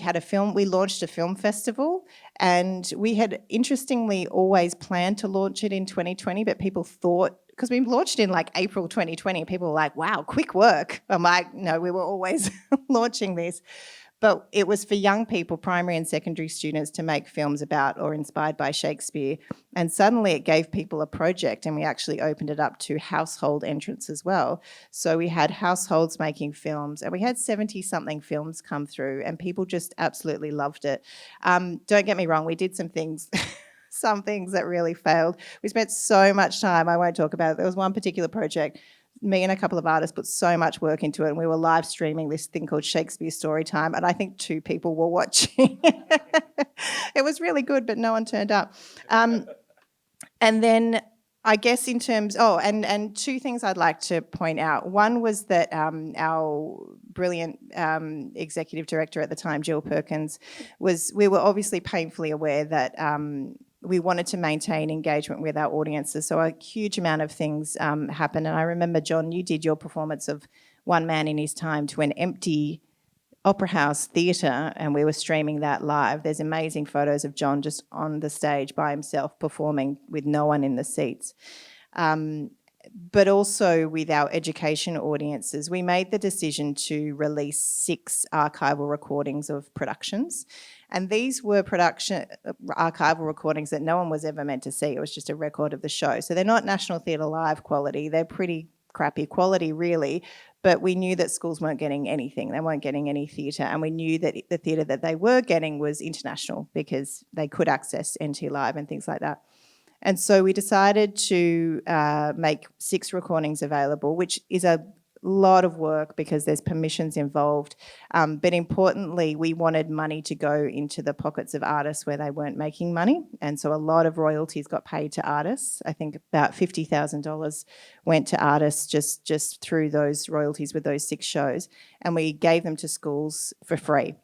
launched a film festival, and we had interestingly always planned to launch it in 2020, but people thought, because we launched in like April 2020, people were like, wow, quick work. I'm like, no, we were always launching this. But it was for young people, primary and secondary students, to make films about or inspired by Shakespeare. And suddenly it gave people a project, and we actually opened it up to household entrants as well. So we had households making films, and we had 70-something films come through, and people just absolutely loved it. Don't get me wrong, we did some things some things that really failed. We spent so much time, I won't talk about it. There was one particular project, me and a couple of artists put so much work into it, and we were live streaming this thing called Shakespeare Storytime, and I think 2 people were watching. It was really good, but no one turned up. And then I guess in terms, and 2 things I'd like to point out. One was that our brilliant executive director at the time, Jill Perkins, we were obviously painfully aware that we wanted to maintain engagement with our audiences. So a huge amount of things happened. And I remember, John, you did your performance of One Man in His Time to an empty Opera House theatre, and we were streaming that live. There's amazing photos of John just on the stage by himself performing with no one in the seats. But also with our education audiences, we made the decision to release 6 archival recordings of productions. And these were archival recordings that no one was ever meant to see. It was just a record of the show. So they're not National Theatre Live quality. They're pretty crappy quality, really. But we knew that schools weren't getting anything. They weren't getting any theatre. And we knew that the theatre that they were getting was international, because they could access NT Live and things like that. And so we decided to make 6 recordings available, which is a lot of work because there's permissions involved. But importantly, we wanted money to go into the pockets of artists where they weren't making money. And so a lot of royalties got paid to artists. I think about $50,000 went to artists just through those royalties with those 6 shows. And we gave them to schools for free.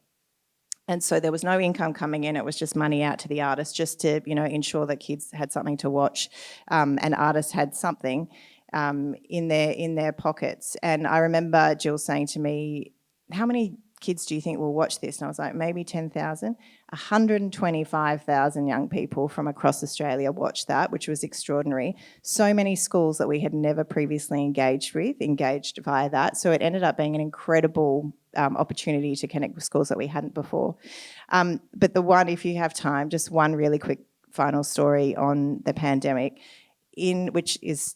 And so there was no income coming in. It was just money out to the artists, just to ensure that kids had something to watch, and artists had something. in their pockets. And I remember Jill saying to me, how many kids do you think will watch this? And I was like, maybe 10,000. 125,000 young people from across Australia watched that, which was extraordinary. So many schools that we had never previously engaged via that. So it ended up being an incredible opportunity to connect with schools that we hadn't before. But the one, if you have time, just one really quick final story on the pandemic, which is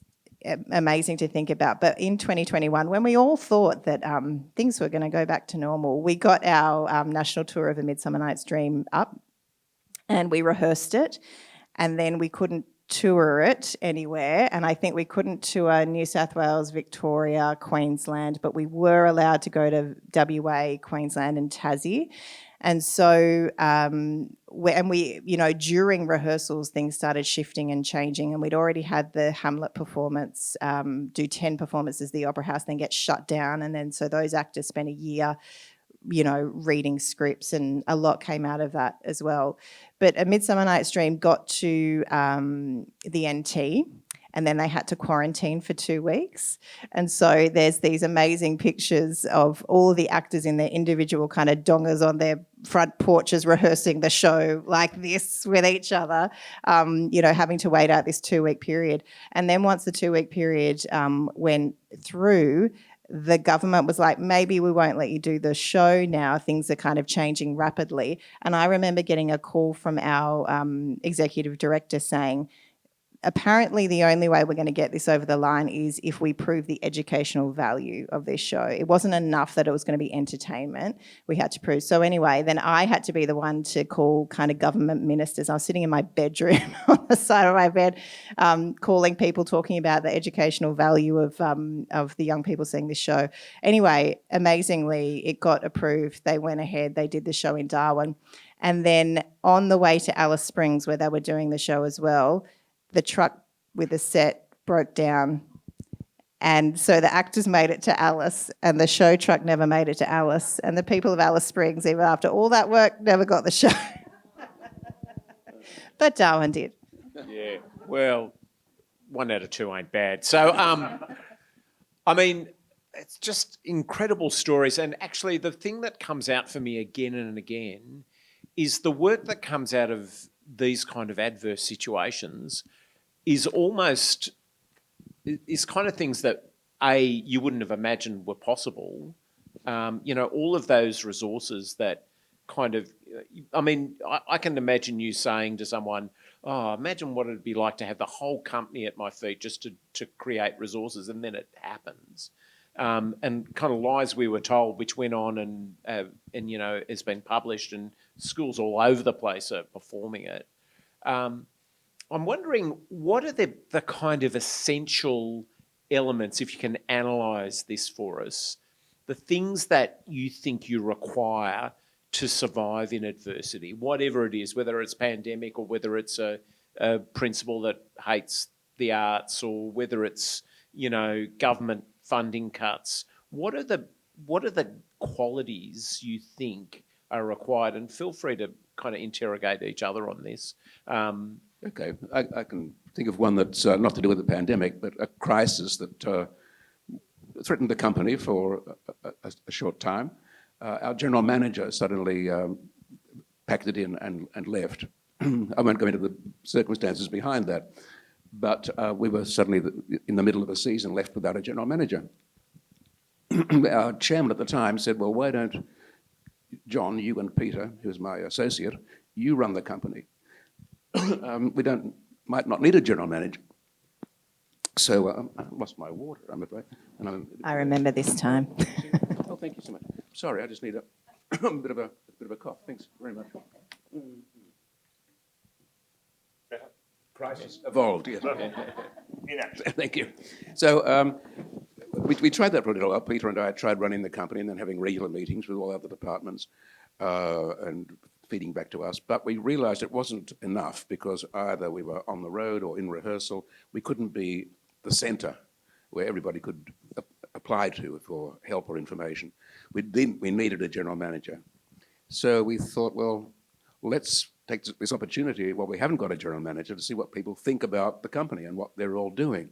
amazing to think about. But in 2021, when we all thought that things were going to go back to normal, we got our national tour of A Midsummer Night's Dream up and we rehearsed it, and then we couldn't tour it anywhere. And I think we couldn't tour New South Wales, Victoria, Queensland, but we were allowed to go to WA, Queensland and Tassie. And so, during rehearsals, things started shifting and changing, and we'd already had the Hamlet performance, do 10 performances at the Opera House, then get shut down. And then so those actors spent a year, reading scripts, and a lot came out of that as well. But A Midsummer Night's Dream got to the NT, and then they had to quarantine for 2 weeks. And so there's these amazing pictures of all the actors in their individual kind of dongas on their front porches rehearsing the show like this with each other, having to wait out this 2-week period. And then once the 2-week period went through, the government was like, maybe we won't let you do the show now. Things are kind of changing rapidly. And I remember getting a call from our executive director saying, apparently the only way we're going to get this over the line is if we prove the educational value of this show. It wasn't enough that it was going to be entertainment. We had to prove. So anyway, then I had to be the one to call kind of government ministers. I was sitting in my bedroom on the side of my bed, calling people, talking about the educational value of the young people seeing this show. Anyway, amazingly, it got approved. They went ahead. They did the show in Darwin. And then on the way to Alice Springs, where they were doing the show as well, the truck with the set broke down, and so the actors made it to Alice, and the show truck never made it to Alice, and the people of Alice Springs, even after all that work, never got the show. But Darwin did. Yeah, well, 1 out of 2 ain't bad. So, it's just incredible stories. And actually the thing that comes out for me again and again is the work that comes out of these kind of adverse situations is kind of things that, you wouldn't have imagined were possible. All of those resources that kind of, I can imagine you saying to someone, oh, imagine what it'd be like to have the whole company at my feet just to create resources, and then it happens. And kind of Lies We Were Told, which went on and has been published, and schools all over the place are performing it. I'm wondering, what are the kind of essential elements, if you can analyse this for us, the things that you think you require to survive in adversity, whatever it is, whether it's pandemic or whether it's a principal that hates the arts, or whether it's, government funding cuts. What are the qualities you think are required? And feel free to kind of interrogate each other on this. Okay, I can think of one that's not to do with the pandemic, but a crisis that threatened the company for a short time. Our general manager suddenly packed it in and left. I won't go into the circumstances behind that, but we were suddenly in the middle of a season left without a general manager. Our chairman at the time said, well, why don't John, you and Peter, who's my associate, you run the company. Might not need a general manager. So I lost my water, I'm afraid. And I remember this time. Oh, thank you so much. Sorry, I just need a bit of a cough. Thanks very much. Crisis evolved, yes. Thank you. So we tried that for a little while. Peter and I tried running the company and then having regular meetings with all other departments and feeding back to us. But we realised it wasn't enough, because either we were on the road or in rehearsal. We couldn't be the centre where everybody could apply to for help or information. We needed a general manager. So we thought, well, let's take this opportunity while we haven't got a general manager to see what people think about the company and what they're all doing.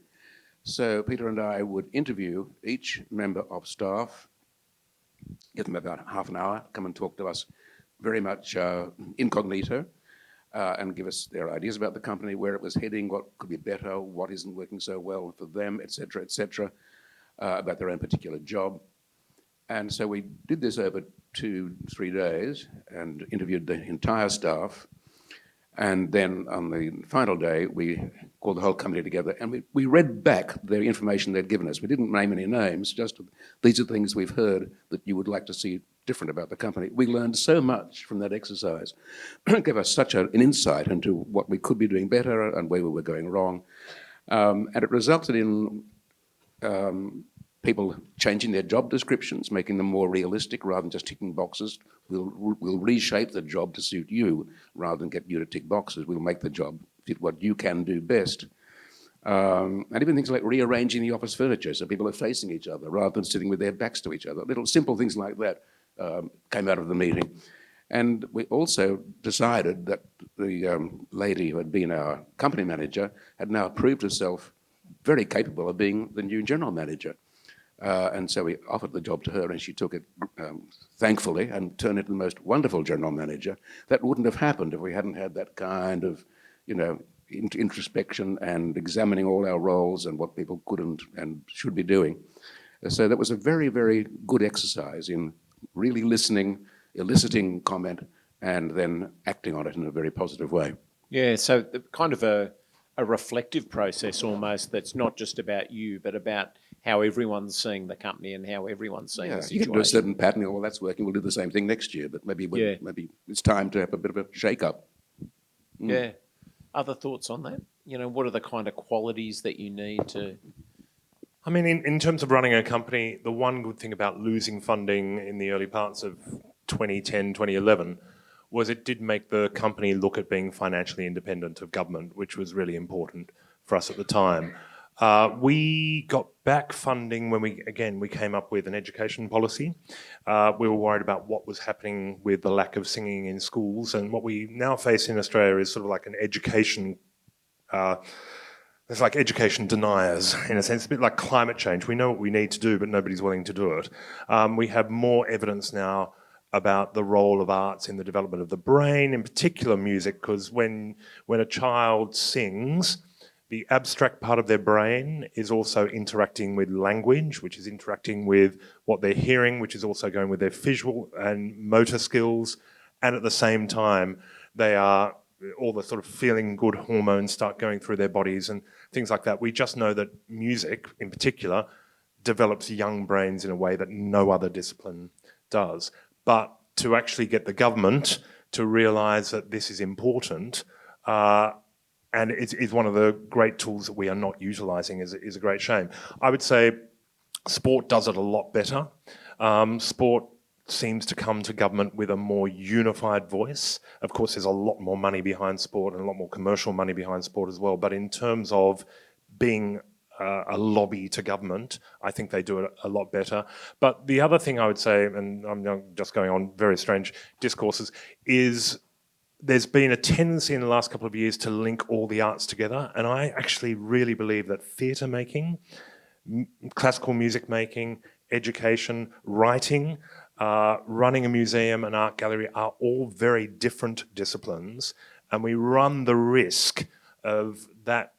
So Peter and I would interview each member of staff, give them about half an hour, come and talk to us very much incognito, and give us their ideas about the company, where it was heading, what could be better, what isn't working so well for them, etc., about their own particular job. And so we did this over 2-3 days and interviewed the entire staff. And then on the final day, we called the whole company together and we read back the information they'd given us. We didn't name any names, just these are things we've heard that you would like to see different about the company. We learned so much from that exercise. It gave us such an insight into what we could be doing better and where we were going wrong. And it resulted in people changing their job descriptions, making them more realistic rather than just ticking boxes. We'll reshape the job to suit you rather than get you to tick boxes. We'll make the job fit what you can do best. And even things like rearranging the office furniture so people are facing each other rather than sitting with their backs to each other. Little simple things like that came out of the meeting. And we also decided that the lady who had been our company manager had now proved herself very capable of being the new general manager. And so we offered the job to her and she took it thankfully and turned into the most wonderful general manager. That wouldn't have happened if we hadn't had that kind of, introspection and examining all our roles and what people could and should be doing. So that was a very, very good exercise in really listening, eliciting comment, and then acting on it in a very positive way. Yeah, so kind of a reflective process almost that's not just about you, but about how everyone's seeing the company and how everyone's seeing the situation. You can do a certain pattern, well, that's working, we'll do the same thing next year, but maybe it's time to have a bit of a shake-up. Yeah. Other thoughts on that? What are the kind of qualities that you need to... I mean, in terms of running a company, the one good thing about losing funding in the early parts of 2010, 2011, was it did make the company look at being financially independent of government, which was really important for us at the time. We got back funding when we came up with an education policy. We were worried about what was happening with the lack of singing in schools, and what we now face in Australia is sort of like an education, it's like education deniers, in a sense, a bit like climate change. We know what we need to do, but nobody's willing to do it. We have more evidence now about the role of arts in the development of the brain, in particular music, because when a child sings, the abstract part of their brain is also interacting with language, which is interacting with what they're hearing, which is also going with their visual and motor skills. And at the same time, all the sort of feeling good hormones start going through their bodies and things like that. We just know that music, in particular, develops young brains in a way that no other discipline does. But to actually get the government to realise that this is important, and it's one of the great tools that we are not utilising, is a great shame. I would say sport does it a lot better. Sport seems to come to government with a more unified voice. Of course, there's a lot more money behind sport and a lot more commercial money behind sport as well. But in terms of being a lobby to government, I think they do it a lot better. But the other thing I would say, and I'm just going on very strange discourses, is there's been a tendency in the last couple of years to link all the arts together. And I actually really believe that theatre making, classical music making, education, writing, running a museum, an art gallery are all very different disciplines. And we run the risk of that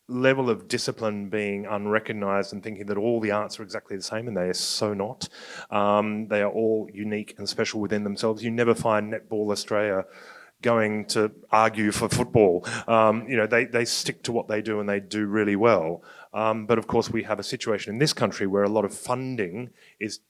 level of discipline being unrecognised and thinking that all the arts are exactly the same, and they are so not. They are all unique and special within themselves. You never find Netball Australia going to argue for football. They stick to what they do and they do really well. But of course we have a situation in this country where a lot of funding is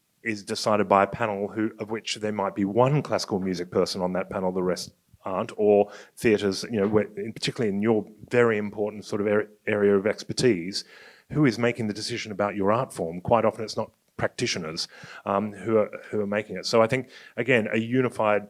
decided by a panel of which there might be one classical music person on that panel, the rest aren't, or theatres, particularly in your very important sort of area of expertise, who is making the decision about your art form? Quite often it's not practitioners who are making it. So I think, again, a unified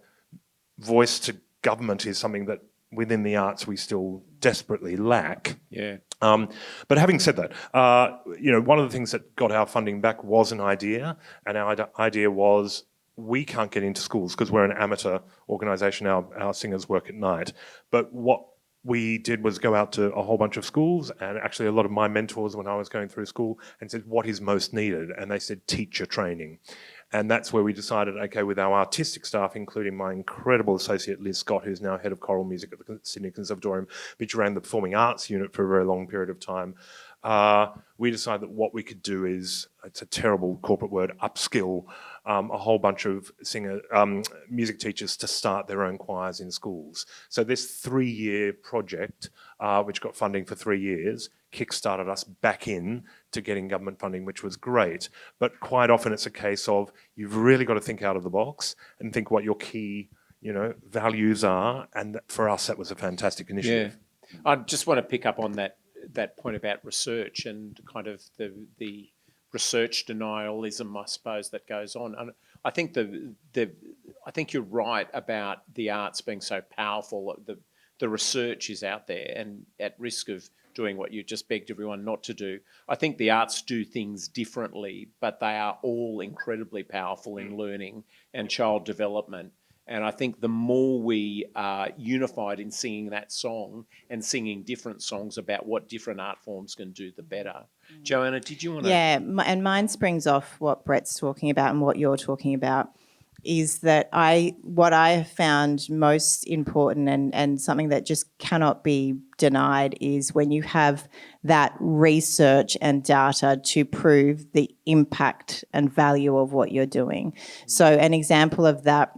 voice to government is something that within the arts we still desperately lack. Yeah. But having said that, one of the things that got our funding back was an idea, and our idea was we can't get into schools because we're an amateur organisation, our singers work at night. But what we did was go out to a whole bunch of schools, and actually a lot of my mentors when I was going through school, and said, what is most needed? And they said teacher training. And that's where we decided, okay, with our artistic staff, including my incredible associate Liz Scott, who's now head of choral music at the Sydney Conservatorium, which ran the performing arts unit for a very long period of time, we decided that what we could do is, it's a terrible corporate word, upskill a whole bunch of music teachers to start their own choirs in schools. So this 3-year project, which got funding for 3 years, kick-started us back in to getting government funding, which was great. But quite often it's a case of you've really got to think out of the box and think what your key, values are. And for us, that was a fantastic initiative. Yeah. I just want to pick up on that point about research and kind of the research denialism, I suppose, that goes on. And I think I think you're right about the arts being so powerful. The research is out there and at risk of doing what you just begged everyone not to do. I think the arts do things differently, but they are all incredibly powerful in learning and child development. And I think the more we are unified in singing that song and singing different songs about what different art forms can do, the better. Joanna, did you want to... Yeah, and mine springs off what Brett's talking about and what you're talking about, is that what I have found most important and something that just cannot be denied is when you have that research and data to prove the impact and value of what you're doing. So an example of that,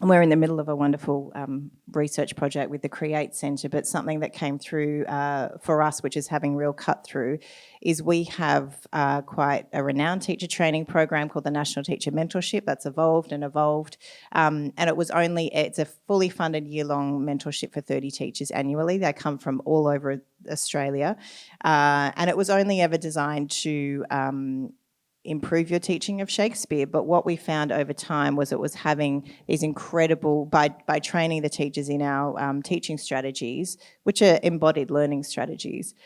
we're in the middle of a wonderful research project with the Create Centre, but something that came through for us, which is having real cut through, is we have quite a renowned teacher training program called the National Teacher Mentorship that's evolved. And it's a fully funded year-long mentorship for 30 teachers annually. They come from all over Australia. And it was only ever designed to improve your teaching of Shakespeare. But what we found over time was it was having these incredible, by training the teachers in our teaching strategies, which are embodied learning strategies,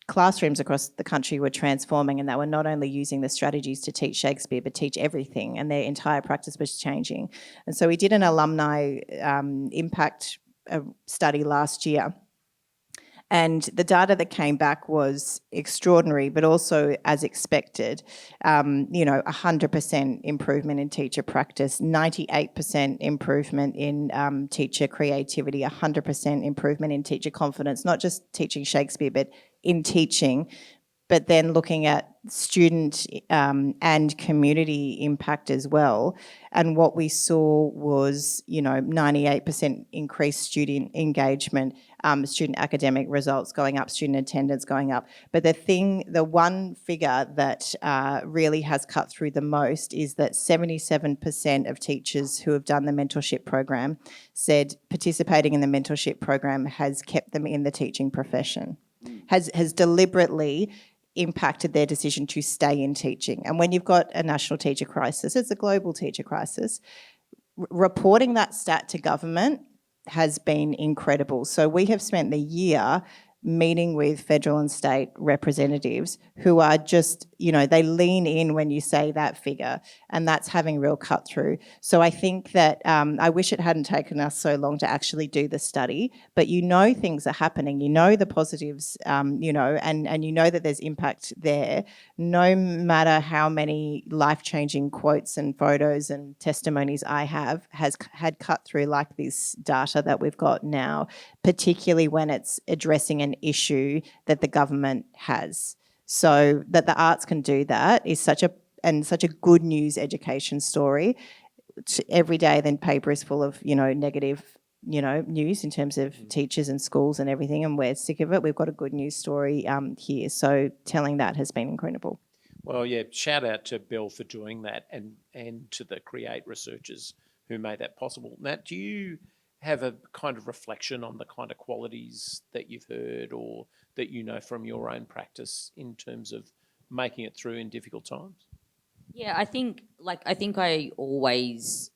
classrooms across the country were transforming, and they were not only using the strategies to teach Shakespeare, but teach everything, and their entire practice was changing. And so we did an alumni impact study last year. And the data that came back was extraordinary, but also as expected. 100% improvement in teacher practice, 98% improvement in teacher creativity, 100% improvement in teacher confidence, not just teaching Shakespeare, but in teaching. But then looking at student and community impact as well. And what we saw was, 98% increased student engagement, student academic results going up, student attendance going up. But the one figure that really has cut through the most is that 77% of teachers who have done the mentorship program said participating in the mentorship program has kept them in the teaching profession, has deliberately impacted their decision to stay in teaching. And when you've got a national teacher crisis, it's a global teacher crisis, reporting that stat to government has been incredible. So we have spent the year meeting with federal and state representatives who are just, they lean in when you say that figure, and that's having real cut through. So I think that I wish it hadn't taken us so long to actually do the study, but things are happening, the positives, and you know that there's impact there, no matter how many life-changing quotes and photos and testimonies I have has had cut through like this data that we've got now, particularly when it's addressing an issue that the government has. So that the arts can do that is such a good news education story. Every day then paper is full of, negative, news in terms of teachers and schools and everything, and we're sick of it. We've got a good news story here. So telling that has been incredible. Well, yeah, shout out to Bell for doing that and to the Create researchers who made that possible. Nat, do you have a kind of reflection on the kind of qualities that you've heard or that from your own practice in terms of making it through in difficult times? Yeah, I think I always,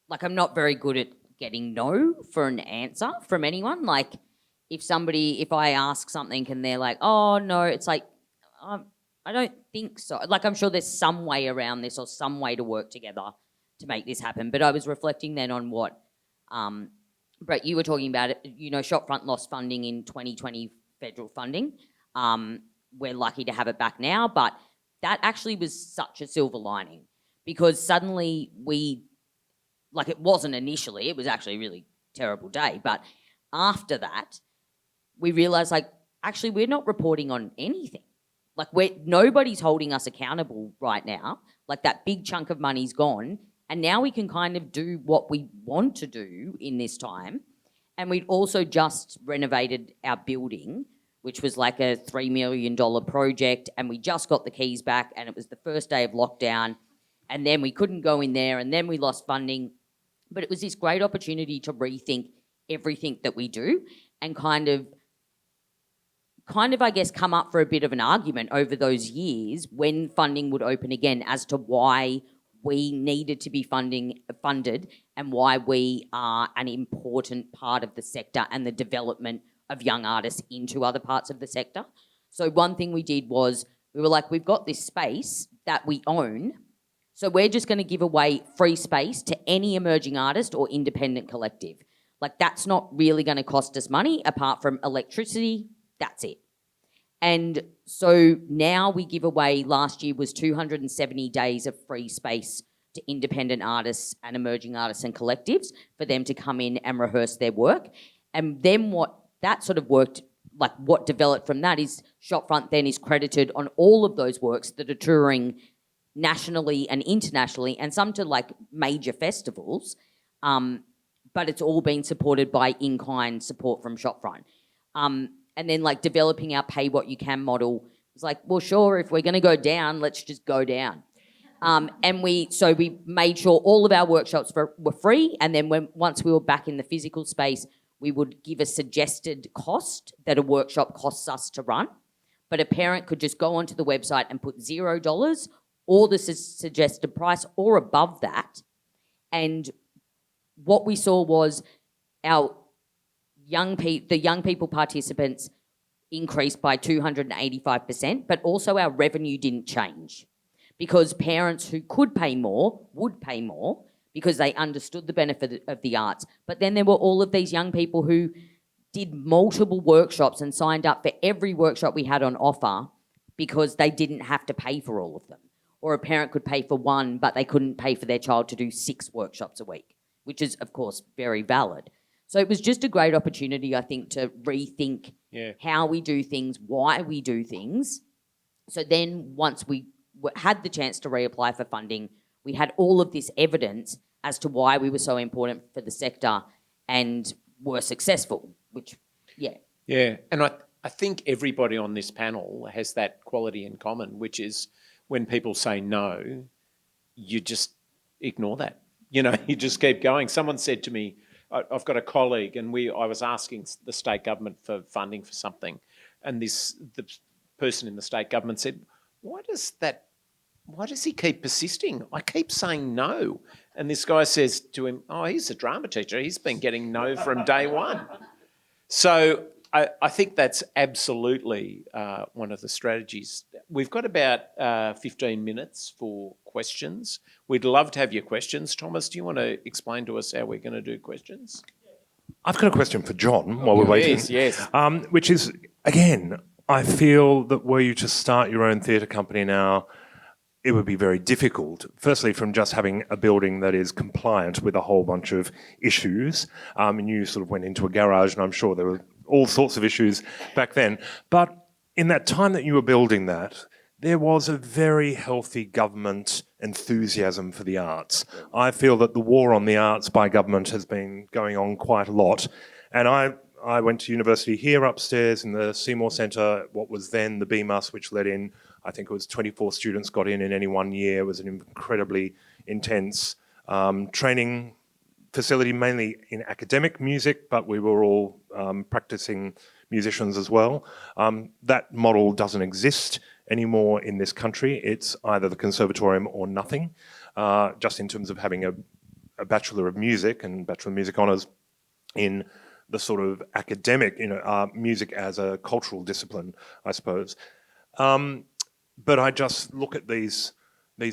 I'm not very good at getting no for an answer from anyone. Like, if I ask something and they're like, oh, no, it's like, I don't think so. Like, I'm sure there's some way around this or some way to work together to make this happen. But I was reflecting then on what Brett, you were talking about it. Shopfront lost funding in 2020 federal funding. We're lucky to have it back now, but that actually was such a silver lining because suddenly it wasn't initially, it was actually a really terrible day, but after that, we realised, actually we're not reporting on anything. Nobody's holding us accountable right now. That big chunk of money's gone, and now we can kind of do what we want to do in this time. And we'd also just renovated our building, which was a $3 million project, and we just got the keys back, and it was the first day of lockdown, and then we couldn't go in there, and then we lost funding. But it was this great opportunity to rethink everything that we do and kind of, I guess, come up for a bit of an argument over those years when funding would open again as to why we needed to be funded and why we are an important part of the sector and the development of young artists into other parts of the sector. So one thing we did was we were we've got this space that we own, so we're just going to give away free space to any emerging artist or independent collective. That's not really going to cost us money apart from electricity. That's it. And so now we give away, last year was 270 days of free space to independent artists and emerging artists and collectives for them to come in and rehearse their work. And then what that sort of worked, what developed from that is Shopfront then is credited on all of those works that are touring nationally and internationally and some to major festivals. But it's all been supported by in-kind support from Shopfront. And then developing our pay what you can model was well, sure, if we're going to go down, let's just go down. And we made sure all of our workshops were free. And then once we were back in the physical space, we would give a suggested cost that a workshop costs us to run. But a parent could just go onto the website and put $0 or the suggested price or above that. And what we saw was the young people participants increased by 285%, but also our revenue didn't change because parents who could pay more would pay more because they understood the benefit of the arts. But then there were all of these young people who did multiple workshops and signed up for every workshop we had on offer because they didn't have to pay for all of them. Or a parent could pay for one, but they couldn't pay for their child to do 6 workshops a week, which is, of course, very valid. So it was just a great opportunity, I think, to rethink how we do things, why we do things. So then once we had the chance to reapply for funding, we had all of this evidence as to why we were so important for the sector and were successful, which, yeah. Yeah, and I think everybody on this panel has that quality in common, which is when people say no, you just ignore that. You just keep going. Someone said to me, I've got a colleague and I was asking the state government for funding for something, and the person in the state government said, why does he keep persisting? I keep saying no. And this guy says to him, oh, he's a drama teacher. He's been getting no from day one. So I think that's absolutely one of the strategies. We've got about 15 minutes for questions. We'd love to have your questions. Thomas, do you want to explain to us how we're going to do questions? I've got a question for John while we're waiting. Yes. Which is, again, I feel that were you to start your own theatre company now, it would be very difficult. Firstly, from just having a building that is compliant with a whole bunch of issues. And you sort of went into a garage, and I'm sure there were all sorts of issues back then. But in that time that you were building that, there was a very healthy government enthusiasm for the arts. I feel that the war on the arts by government has been going on quite a lot. And I went to university here upstairs in the Seymour Centre, what was then the BMUS, which let in, I think it was 24 students got in any one year. It was an incredibly intense training facility, mainly in academic music, but we were all practicing musicians as well. That model doesn't exist anymore in this country. It's either the conservatorium or nothing, just in terms of having a Bachelor of Music and Bachelor of Music honours in the sort of academic, music as a cultural discipline, I suppose. But I just look at these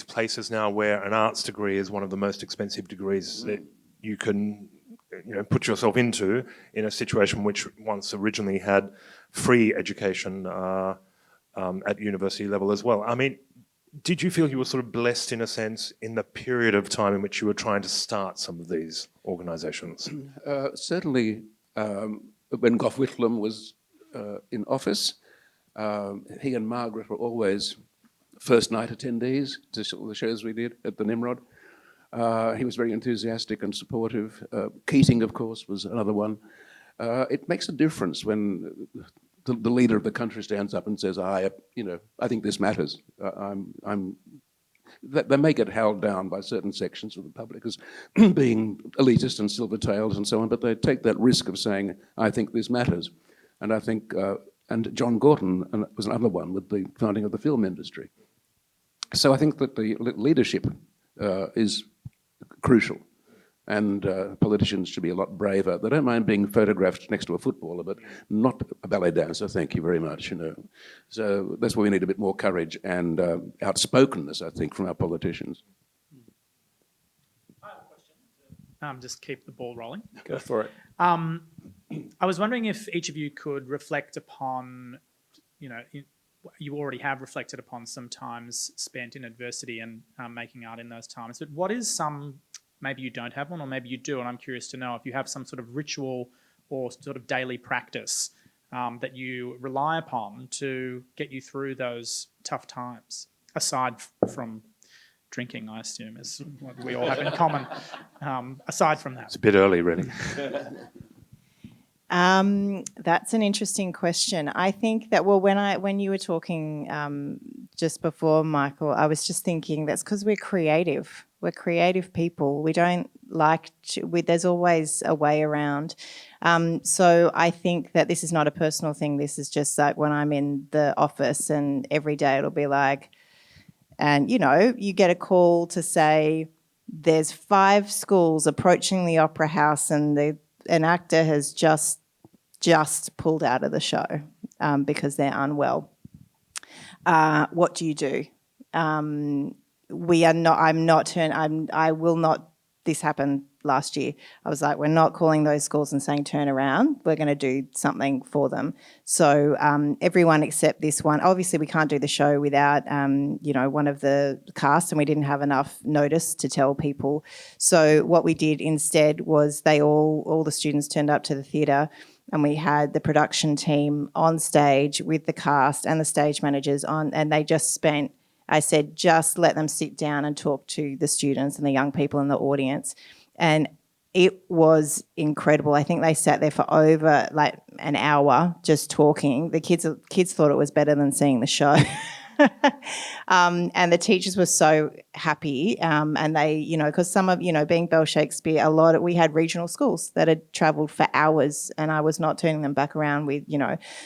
places now where an arts degree is one of the most expensive degrees that you can put yourself into in a situation which once originally had free education at university level as well. I mean, did you feel you were sort of blessed in a sense in the period of time in which you were trying to start some of these organisations? Certainly, when Gough Whitlam was in office, he and Margaret were always first night attendees to the shows we did at the Nimrod. He was very enthusiastic and supportive. Keating, of course, was another one. It makes a difference when the leader of the country stands up and says, I think this matters. They may get held down by certain sections of the public as being elitist and silver-tailed and so on, but they take that risk of saying, I think this matters. And I think, and John Gorton was another one with the founding of the film industry. So I think that the leadership is crucial, and politicians should be a lot braver. They don't mind being photographed next to a footballer, but not a ballet dancer, thank you very much, So that's where we need a bit more courage and outspokenness, I think, from our politicians. I have a question. Just keep the ball rolling. Go for it. I was wondering if each of you could reflect upon, you already have reflected upon some times spent in adversity and making art in those times, but what is maybe you don't have one or maybe you do, and I'm curious to know if you have some sort of ritual or sort of daily practice that you rely upon to get you through those tough times, aside from drinking, I assume, is what we all have in common. Aside from that. It's a bit early, really. That's an interesting question. I think that, when you were talking just before, Michael, I was just thinking that's because we're creative. We're creative people. We don't like to, there's always a way around. So I think that this is not a personal thing. This is just like when I'm in the office and every day it'll be like, and you get a call to say there's 5 schools approaching the Opera House and an actor has just pulled out of the show because they're unwell. What do you do? This happened last year. I was like, we're not calling those schools and saying turn around. We're going to do something for them. So everyone except this one. Obviously, we can't do the show without, one of the cast, and we didn't have enough notice to tell people. So what we did instead was all the students turned up to the theatre, and we had the production team on stage with the cast and the stage managers on, and they just spent, I said, just let them sit down and talk to the students and the young people in the audience. And it was incredible. I think they sat there for over like an hour just talking. The kids thought it was better than seeing the show. And the teachers were so happy. And they, because some of, being Bell Shakespeare, we had regional schools that had travelled for hours, and I was not turning them back around with,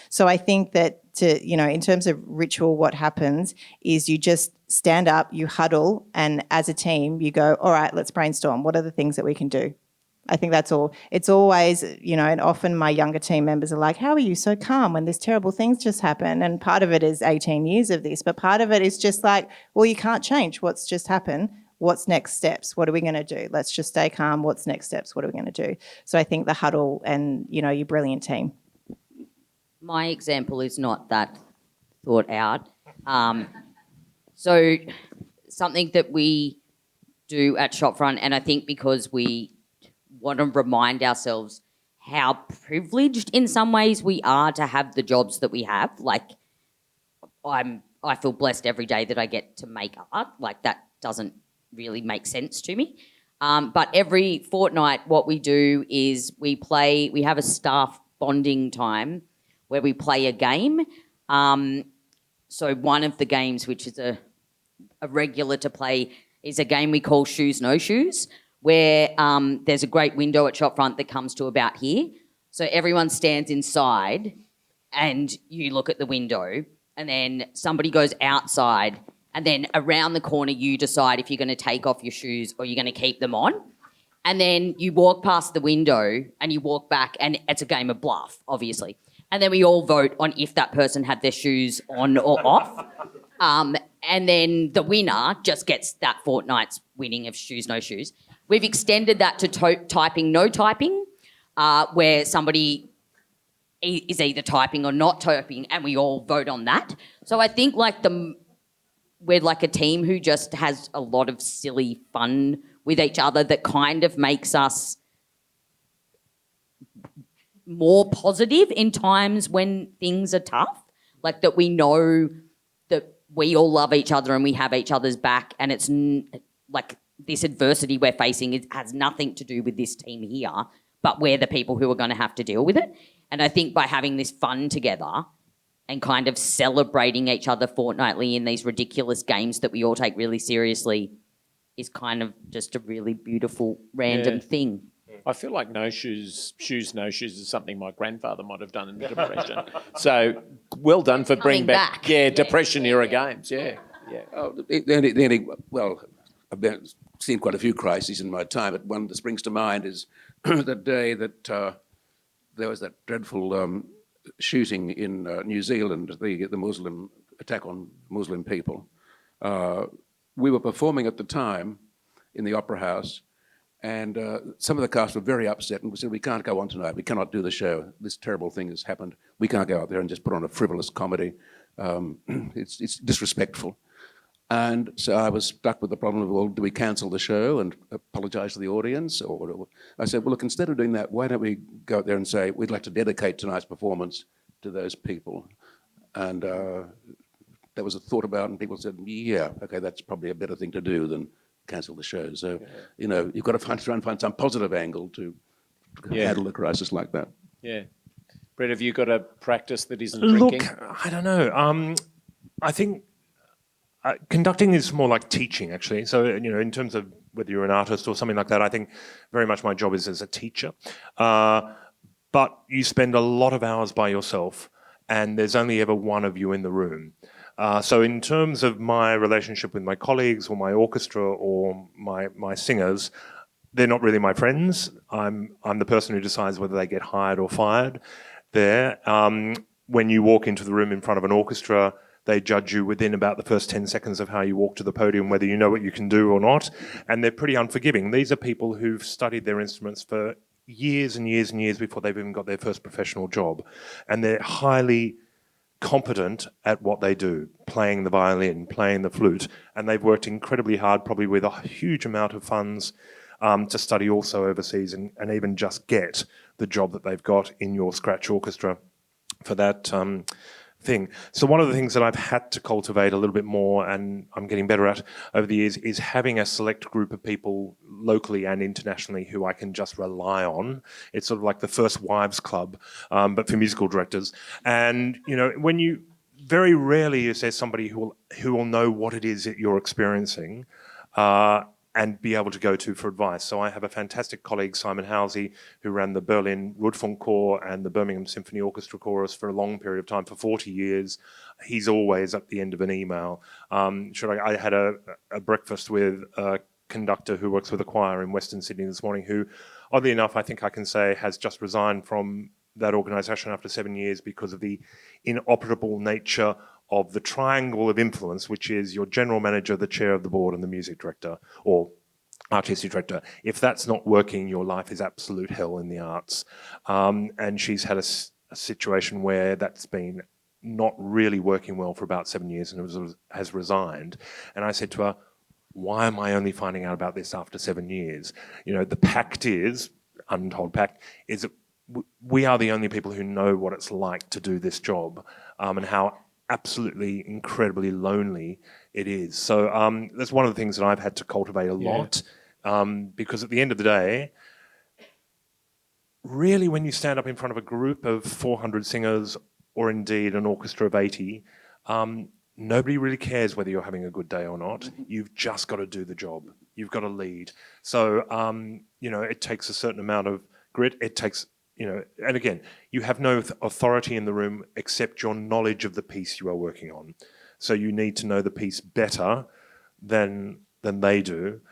So I think that in terms of ritual, what happens is you just stand up, you huddle, and as a team, you go, all right, let's brainstorm. What are the things that we can do? I think that's all. It's always, and often my younger team members are like, how are you so calm when this terrible things just happen? And part of it is 18 years of this, but part of it is just like, well, you can't change what's just happened. What's next steps? What are we going to do? Let's just stay calm. What's next steps? What are we going to do? So I think the huddle and, your brilliant team. My example is not that thought out. So something that we do at Shopfront, and I think because we want to remind ourselves how privileged in some ways we are to have the jobs that we have. Like, I feel blessed every day that I get to make art. Like, that doesn't really make sense to me. But every fortnight what we do is we have a staff bonding time where we play a game. So one of the games, which is a regular to play, is a game we call Shoes No Shoes, where there's a great window at Shopfront that comes to about here. So everyone stands inside and you look at the window, and then somebody goes outside, and then around the corner you decide if you're going to take off your shoes or you're going to keep them on. And then you walk past the window and you walk back, and it's a game of bluff, obviously. And then we all vote on if that person had their shoes on or off. And then the winner just gets that fortnight's winning of Shoes No Shoes. We've extended that to typing, no typing, where somebody is either typing or not typing, and we all vote on that. So I think we're like a team who just has a lot of silly fun with each other that kind of makes us more positive in times when things are tough. Like that we know that we all love each other and we have each other's back, and it's like this adversity we're facing has nothing to do with this team here, but we're the people who are going to have to deal with it. And I think by having this fun together and kind of celebrating each other fortnightly in these ridiculous games that we all take really seriously is kind of just a really beautiful random thing. I feel like no shoes is something my grandfather might have done in the Depression. So well done for bringing back. Depression era games. Yeah. Oh, well, I've seen quite a few crises in my time, but one that springs to mind is the day that there was that dreadful shooting in New Zealand, the Muslim attack on Muslim people. We were performing at the time in the Opera House, and some of the cast were very upset and we said, we can't go on tonight, we cannot do the show. This terrible thing has happened. We can't go out there and just put on a frivolous comedy. It's disrespectful. And so I was stuck with the problem of, well, do we cancel the show and apologise to the audience? Or I said, well, look, instead of doing that, why don't we go out there and say, we'd like to dedicate tonight's performance to those people? And there was a thought about, and people said, yeah, okay, that's probably a better thing to do than cancel the show. So, you know, you've got to try and find some positive angle to handle a crisis like that. Yeah. Brett, have you got a practice that isn't drinking? Look, I don't know. I think conducting is more like teaching, actually. So, you know, in terms of whether you're an artist or something like that, I think very much my job is as a teacher. But you spend a lot of hours by yourself and there's only ever one of you in the room. So in terms of my relationship with my colleagues or my orchestra or my singers, they're not really my friends. I'm the person who decides whether they get hired or fired there. When you walk into the room in front of an orchestra, they judge you within about the first 10 seconds of how you walk to the podium, whether you know what you can do or not. And they're pretty unforgiving. These are people who've studied their instruments for years and years and years before they've even got their first professional job. And they're highly competent at what they do, playing the violin, playing the flute. And they've worked incredibly hard, probably with a huge amount of funds to study also overseas and even just get the job that they've got in your scratch orchestra for that thing. So one of the things that I've had to cultivate a little bit more, and I'm getting better at over the years, is having a select group of people locally and internationally who I can just rely on. It's sort of like the First Wives Club, but for musical directors. And, you know, when you, very rarely is there somebody who will know what it is that you're experiencing, and be able to go to for advice. So I have a fantastic colleague, Simon Halsey, who ran the Berlin Rundfunkchor and the Birmingham Symphony Orchestra Chorus for a long period of time, for 40 years. He's always at the end of an email. I had a breakfast with a conductor who works with a choir in Western Sydney this morning, who, oddly enough, I think I can say has just resigned from that organisation after 7 years because of the inoperable nature of the triangle of influence, which is your general manager, the chair of the board, and the music director or artistic director. If that's not working, your life is absolute hell in the arts. And she's had a situation where that's been not really working well for about 7 years and has resigned. And I said to her, why am I only finding out about this after 7 years? You know, the pact is, untold pact, is that we are the only people who know what it's like to do this job, and how absolutely incredibly lonely it is. So that's one of the things that I've had to cultivate a lot, because at the end of the day, really when you stand up in front of a group of 400 singers or indeed an orchestra of 80, nobody really cares whether you're having a good day or not. You've just got to do the job. You've got to lead. So, you know, it takes a certain amount of grit. It takes, you know, and again, you have no authority in the room except your knowledge of the piece you are working on. So you need to know the piece better than they do.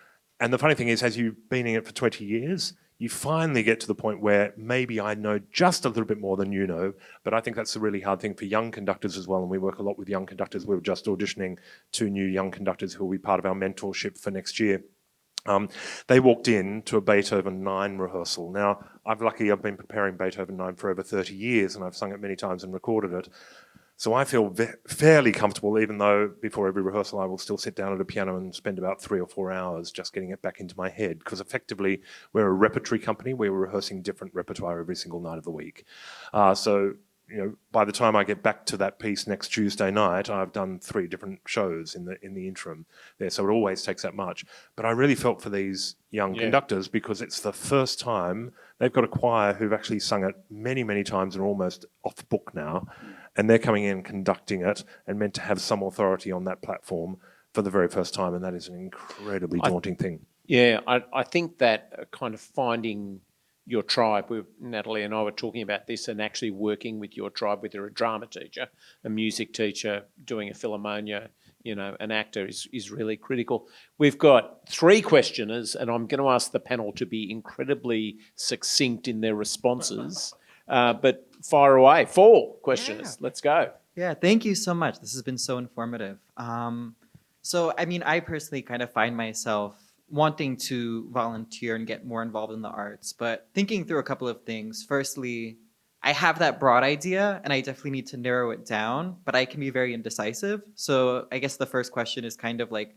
And the funny thing is, as you've been in it for 20 years, you finally get to the point where maybe I know just a little bit more than you know, but I think that's a really hard thing for young conductors as well, and we work a lot with young conductors. We were just auditioning 2 new young conductors who will be part of our mentorship for next year. They walked in to a Beethoven 9 rehearsal. Now, I've been preparing Beethoven 9 for over 30 years, and I've sung it many times and recorded it. So I feel fairly comfortable, even though before every rehearsal I will still sit down at a piano and spend about 3 or 4 hours just getting it back into my head, because effectively we're a repertory company. We're rehearsing different repertoire every single night of the week. So by the time I get back to that piece next Tuesday night, I've done 3 different shows in the interim there. So it always takes that much. But I really felt for these young conductors, because it's the first time they've got a choir who've actually sung it many, many times and are almost off book now. And they're coming in conducting it and meant to have some authority on that platform for the very first time. And that is an incredibly daunting thing. Yeah, I think that kind of finding your tribe, Natalie and I were talking about this, and actually working with your tribe, whether a drama teacher, a music teacher, doing a philharmonia, an actor is really critical. We've got 3 questioners, and I'm going to ask the panel to be incredibly succinct in their responses. But fire away. 4 questioners. Yeah. Let's go. Yeah, thank you so much. This has been so informative. I personally kind of find myself wanting to volunteer and get more involved in the arts, but thinking through a couple of things. Firstly, I have that broad idea and I definitely need to narrow it down, but I can be very indecisive. So I guess the first question is kind of like,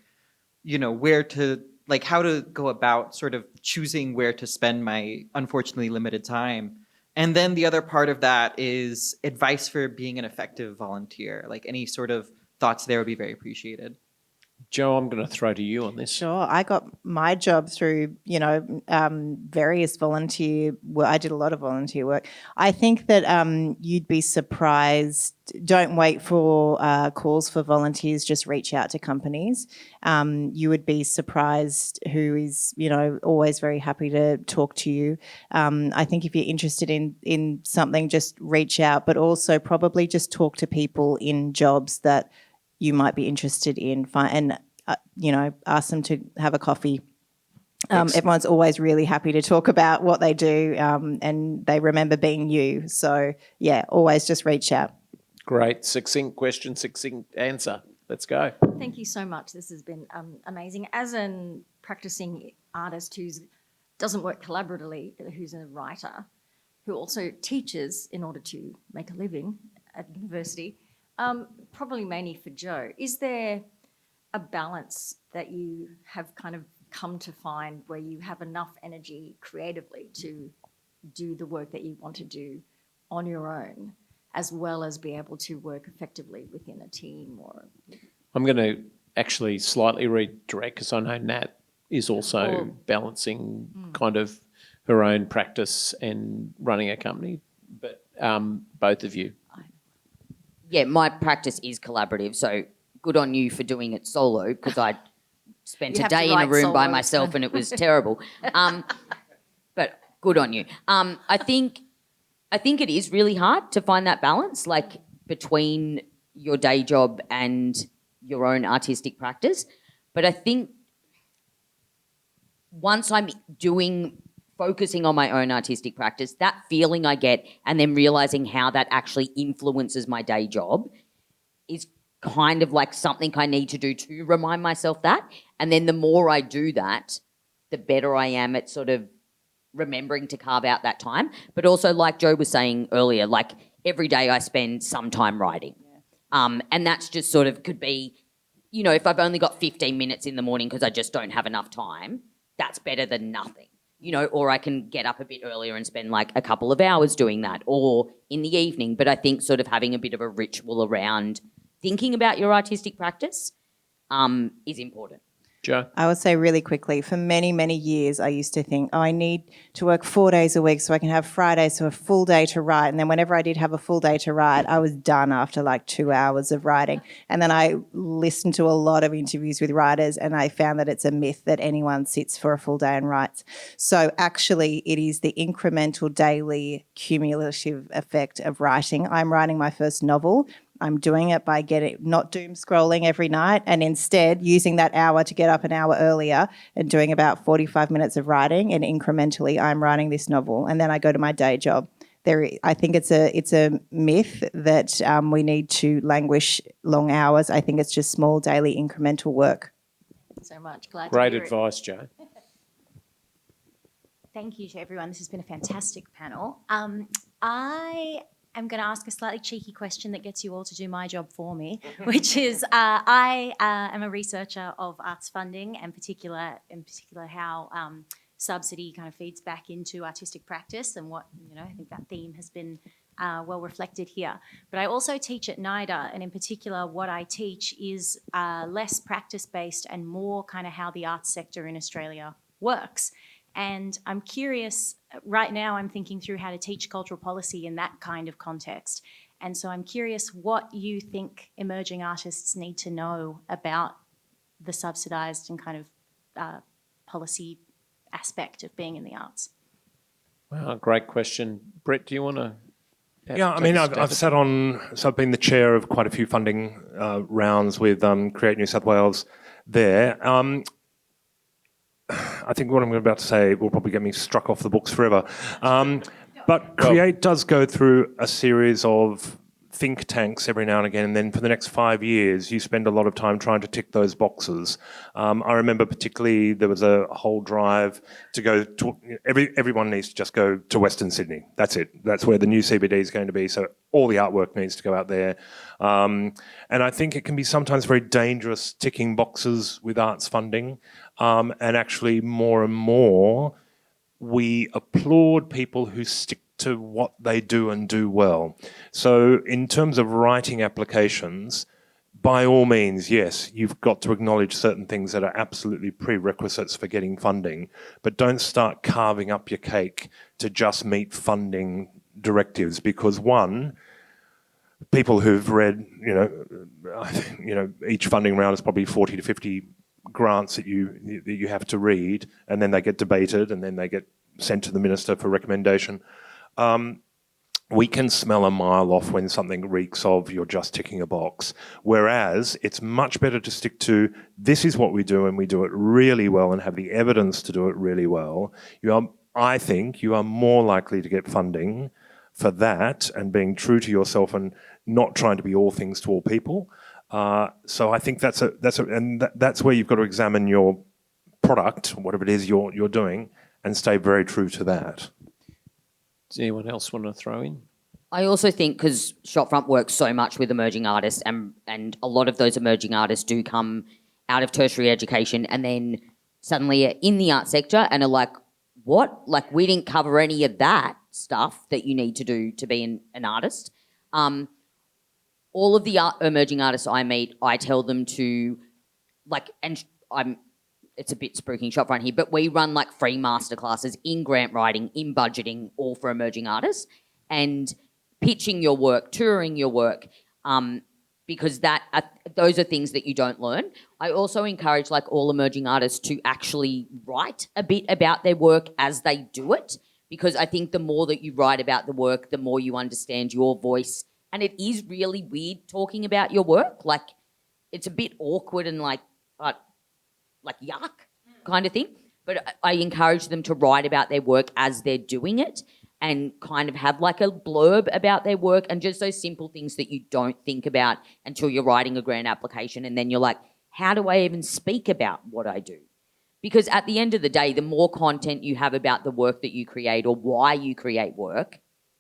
how to go about sort of choosing where to spend my unfortunately limited time. And then the other part of that is advice for being an effective volunteer. Like any sort of thoughts there would be very appreciated. Jo, I'm going to throw to you on this. Sure. I got my job through, various volunteer work. I did a lot of volunteer work. I think that you'd be surprised. Don't wait for calls for volunteers. Just reach out to companies. You would be surprised who is, always very happy to talk to you. I think if you're interested in something, just reach out, but also probably just talk to people in jobs that you might be interested in, and ask them to have a coffee. Everyone's always really happy to talk about what they do, and they remember being you. So yeah, always just reach out. Great, succinct question, succinct answer. Let's go. Thank you so much. This has been amazing. As a practicing artist who doesn't work collaboratively, who's a writer, who also teaches in order to make a living at university. Probably mainly for Jo, is there a balance that you have kind of come to find where you have enough energy creatively to do the work that you want to do on your own, as well as be able to work effectively within a team? I'm going to actually slightly redirect, because I know Nat is also balancing kind of her own practice and running a company, but both of you. Yeah, my practice is collaborative, so good on you for doing it solo, because I spent a day in a room by myself and it was terrible. But good on you. I think it is really hard to find that balance, like between your day job and your own artistic practice. But I think once I'm focusing on my own artistic practice, that feeling I get and then realising how that actually influences my day job is kind of like something I need to do to remind myself that. And then the more I do that, the better I am at sort of remembering to carve out that time. But also, like Jo was saying earlier, like every day I spend some time writing. And that's just sort of could be, if I've only got 15 minutes in the morning because I just don't have enough time, that's better than nothing. Or I can get up a bit earlier and spend like a couple of hours doing that, or in the evening. But I think sort of having a bit of a ritual around thinking about your artistic practice is important. Jo? I would say really quickly, for many, many years, I used to think, I need to work 4 days a week so I can have Fridays, so a full day to write. And then whenever I did have a full day to write, I was done after like 2 hours of writing. And then I listened to a lot of interviews with writers, and I found that it's a myth that anyone sits for a full day and writes. So actually, it is the incremental daily cumulative effect of writing. I'm writing my first novel. I'm doing it by not doom scrolling every night, and instead using that hour to get up an hour earlier and doing about 45 minutes of writing, and incrementally I'm writing this novel, and then I go to my day job. I think it's a myth that we need to languish long hours. I think it's just small daily incremental work. Thank you so much. Glad Great to hear advice, Jo. Thank you to everyone. This has been a fantastic panel. I am going to ask a slightly cheeky question that gets you all to do my job for me, which is I am a researcher of arts funding and in particular how subsidy kind of feeds back into artistic practice and what, I think that theme has been well reflected here. But I also teach at NIDA, and in particular what I teach is less practice-based and more kind of how the arts sector in Australia works. And I'm curious, right now I'm thinking through how to teach cultural policy in that kind of context. And so I'm curious what you think emerging artists need to know about the subsidised and kind of policy aspect of being in the arts. Wow, great question. Brett, do you want to? Yeah, I mean, I've sat on, so I've been the chair of quite a few funding rounds with Create New South Wales there. I think what I'm about to say will probably get me struck off the books forever. But Create does go through a series of think tanks every now and again, and then for the next 5 years, you spend a lot of time trying to tick those boxes. I remember particularly there was a whole drive to go to, everyone needs to just go to Western Sydney. That's it. That's where the new CBD is going to be. So all the artwork needs to go out there. And I think it can be sometimes very dangerous ticking boxes with arts funding. And actually more and more, we applaud people who stick to what they do and do well. So in terms of writing applications, by all means, yes, you've got to acknowledge certain things that are absolutely prerequisites for getting funding, but don't start carving up your cake to just meet funding directives, because one, people who've read, each funding round is probably 40 to 50 grants that you have to read, and then they get debated, and then they get sent to the minister for recommendation. We can smell a mile off when something reeks of you're just ticking a box, whereas it's much better to stick to this is what we do and we do it really well and have the evidence to do it really well. I think you are more likely to get funding for that and being true to yourself and not trying to be all things to all people. So I think that's where you've got to examine your product, whatever it is you're doing, and stay very true to that. Does anyone else want to throw in? I also think because Shopfront works so much with emerging artists and a lot of those emerging artists do come out of tertiary education and then suddenly are in the art sector and are like, what? Like, we didn't cover any of that stuff that you need to do to be an artist. All of the emerging artists I meet, I tell them to, it's a bit spooking Shopfront here, but we run like free masterclasses in grant writing, in budgeting, all for emerging artists, and pitching your work, touring your work, because those are things that you don't learn. I also encourage all emerging artists to actually write a bit about their work as they do it, because I think the more that you write about the work, the more you understand your voice. And it is really weird talking about your work. Like, it's a bit awkward and like yuck kind of thing. But I encourage them to write about their work as they're doing it and kind of have like a blurb about their work and just those simple things that you don't think about until you're writing a grant application. And then you're like, how do I even speak about what I do? Because at the end of the day, the more content you have about the work that you create or why you create work,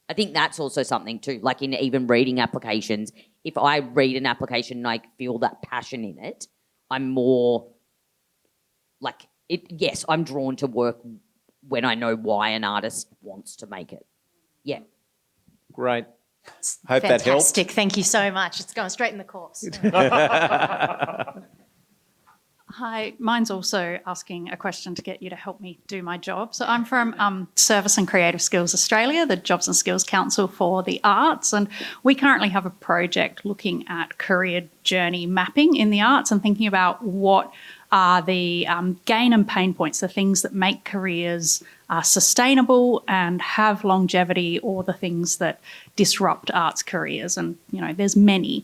I think that's also something too. Like in even reading applications, if I read an application and I feel that passion in it, I'm more like it. Yes, I'm drawn to work when I know why an artist wants to make it. Yeah. Great. Hope that helped. Fantastic. Thank you so much. It's going straight in the course. Hi, mine's also asking a question to get you to help me do my job. So I'm from Service and Creative Skills Australia, the Jobs and Skills Council for the Arts, and we currently have a project looking at career journey mapping in the arts and thinking about what are the gain and pain points, the things that make careers sustainable and have longevity, or the things that disrupt arts careers. And, there's many.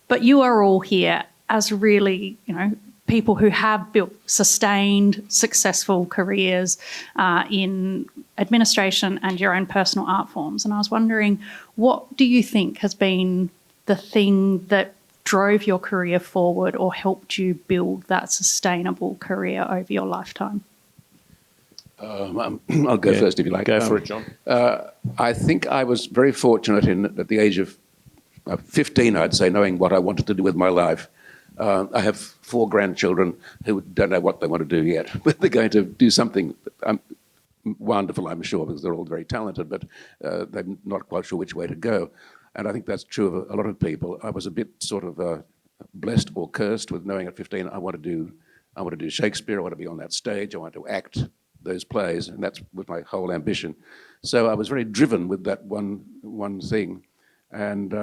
But you are all here as really, people who have built sustained, successful careers in administration and your own personal art forms. And I was wondering, what do you think has been the thing that drove your career forward or helped you build that sustainable career over your lifetime? I'll go first if you like. Go for it, John. I think I was very fortunate at the age of 15, I'd say, knowing what I wanted to do with my life. I have 4 grandchildren who don't know what they want to do yet, but they're going to do something wonderful, I'm sure, because they're all very talented, but they're not quite sure which way to go. And I think that's true of a lot of people. I was a bit sort of blessed or cursed with knowing at 15 I want to do Shakespeare, I want to be on that stage, I want to act those plays, and that was my whole ambition. So I was very driven with that one thing, and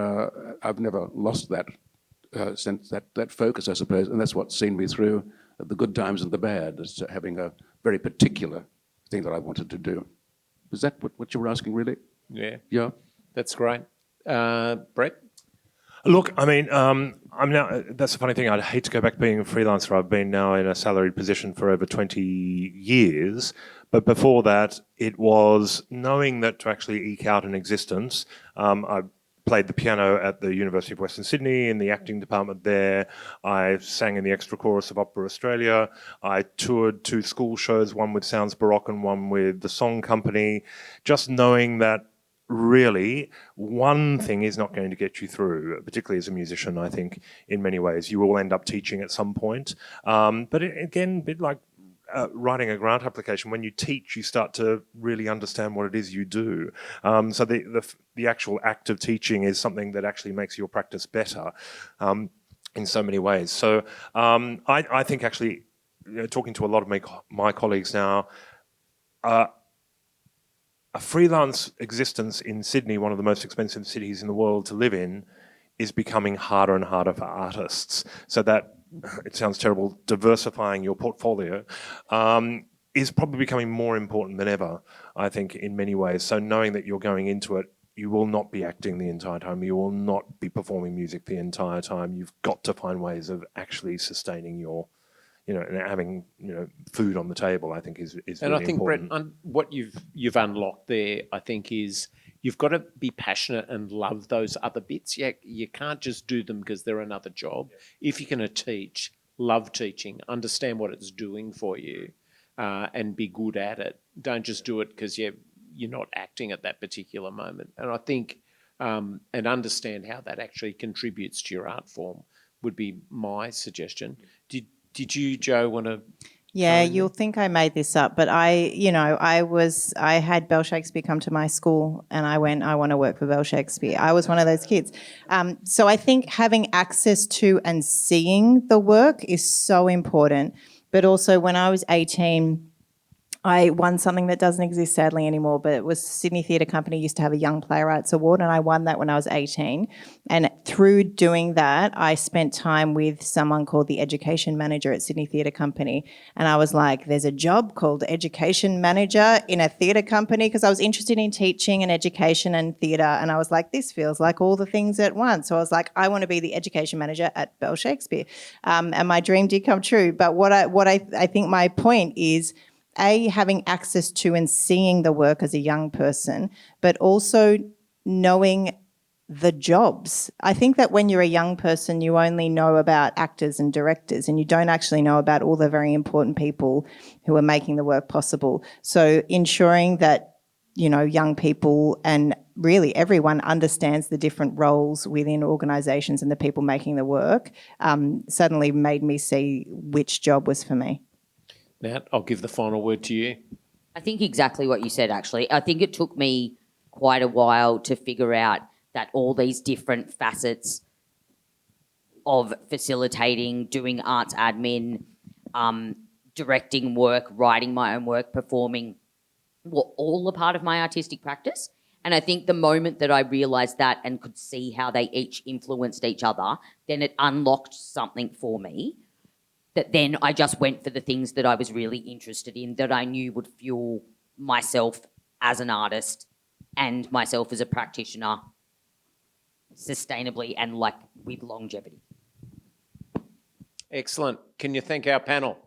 I've never lost that sense, that focus, I suppose, and that's what's seen me through the good times and the bad, as having a very particular thing that I wanted to do. Is that what you were asking, really? Yeah. Yeah. That's great. Brett? Look, I mean, I'm now. That's the funny thing. I'd hate to go back to being a freelancer. I've been now in a salaried position for over 20 years. But before that, it was knowing that to actually eke out an existence. I played the piano at the University of Western Sydney in the acting department there. I sang in the extra chorus of Opera Australia. I toured 2 school shows, one with Sounds Baroque and one with the Song Company. Just knowing that really, one thing is not going to get you through, particularly as a musician, I think, in many ways. You will end up teaching at some point. But again, a bit like writing a grant application, when you teach, you start to really understand what it is you do. So the actual act of teaching is something that actually makes your practice better in so many ways. So I think actually, talking to a lot of my colleagues now, a freelance existence in Sydney, one of the most expensive cities in the world to live in, is becoming harder and harder for artists. So that, it sounds terrible, diversifying your portfolio is probably becoming more important than ever, I think, in many ways. So knowing that you're going into it, you will not be acting the entire time, you will not be performing music the entire time. You've got to find ways of actually sustaining your, and having food on the table, I think is really important. And I think, Brett, what you've unlocked there, I think, is you've got to be passionate and love those other bits. You can't just do them because they're another job. If you're going to teach, love teaching, understand what it's doing for you, and be good at it. Don't just do it because you're not acting at that particular moment. And I think, and understand how that actually contributes to your art form would be my suggestion. Did you, Joe, want to? Yeah, you'll think I made this up, but I had Bell Shakespeare come to my school and I went, I want to work for Bell Shakespeare. I was one of those kids. So I think having access to and seeing the work is so important. But also when I was 18, I won something that doesn't exist sadly anymore, but it was Sydney Theatre Company used to have a Young Playwrights Award, and I won that when I was 18. And through doing that, I spent time with someone called the education manager at Sydney Theatre Company. And I was like, there's a job called education manager in a theatre company, because I was interested in teaching and education and theatre. And I was like, this feels like all the things at once. So I was like, I want to be the education manager at Bell Shakespeare. And my dream did come true. But what I think my point is, having access to and seeing the work as a young person, but also knowing the jobs. I think that when you're a young person, you only know about actors and directors, and you don't actually know about all the very important people who are making the work possible. So ensuring that, young people and really everyone understands the different roles within organisations and the people making the work suddenly made me see which job was for me. Nat, I'll give the final word to you. I think exactly what you said, actually. I think it took me quite a while to figure out that all these different facets of facilitating, doing arts admin, directing work, writing my own work, performing, were all a part of my artistic practice. And I think the moment that I realised that and could see how they each influenced each other, then it unlocked something for me. That then I just went for the things that I was really interested in, that I knew would fuel myself as an artist and myself as a practitioner sustainably and with longevity. Excellent. Can you thank our panel?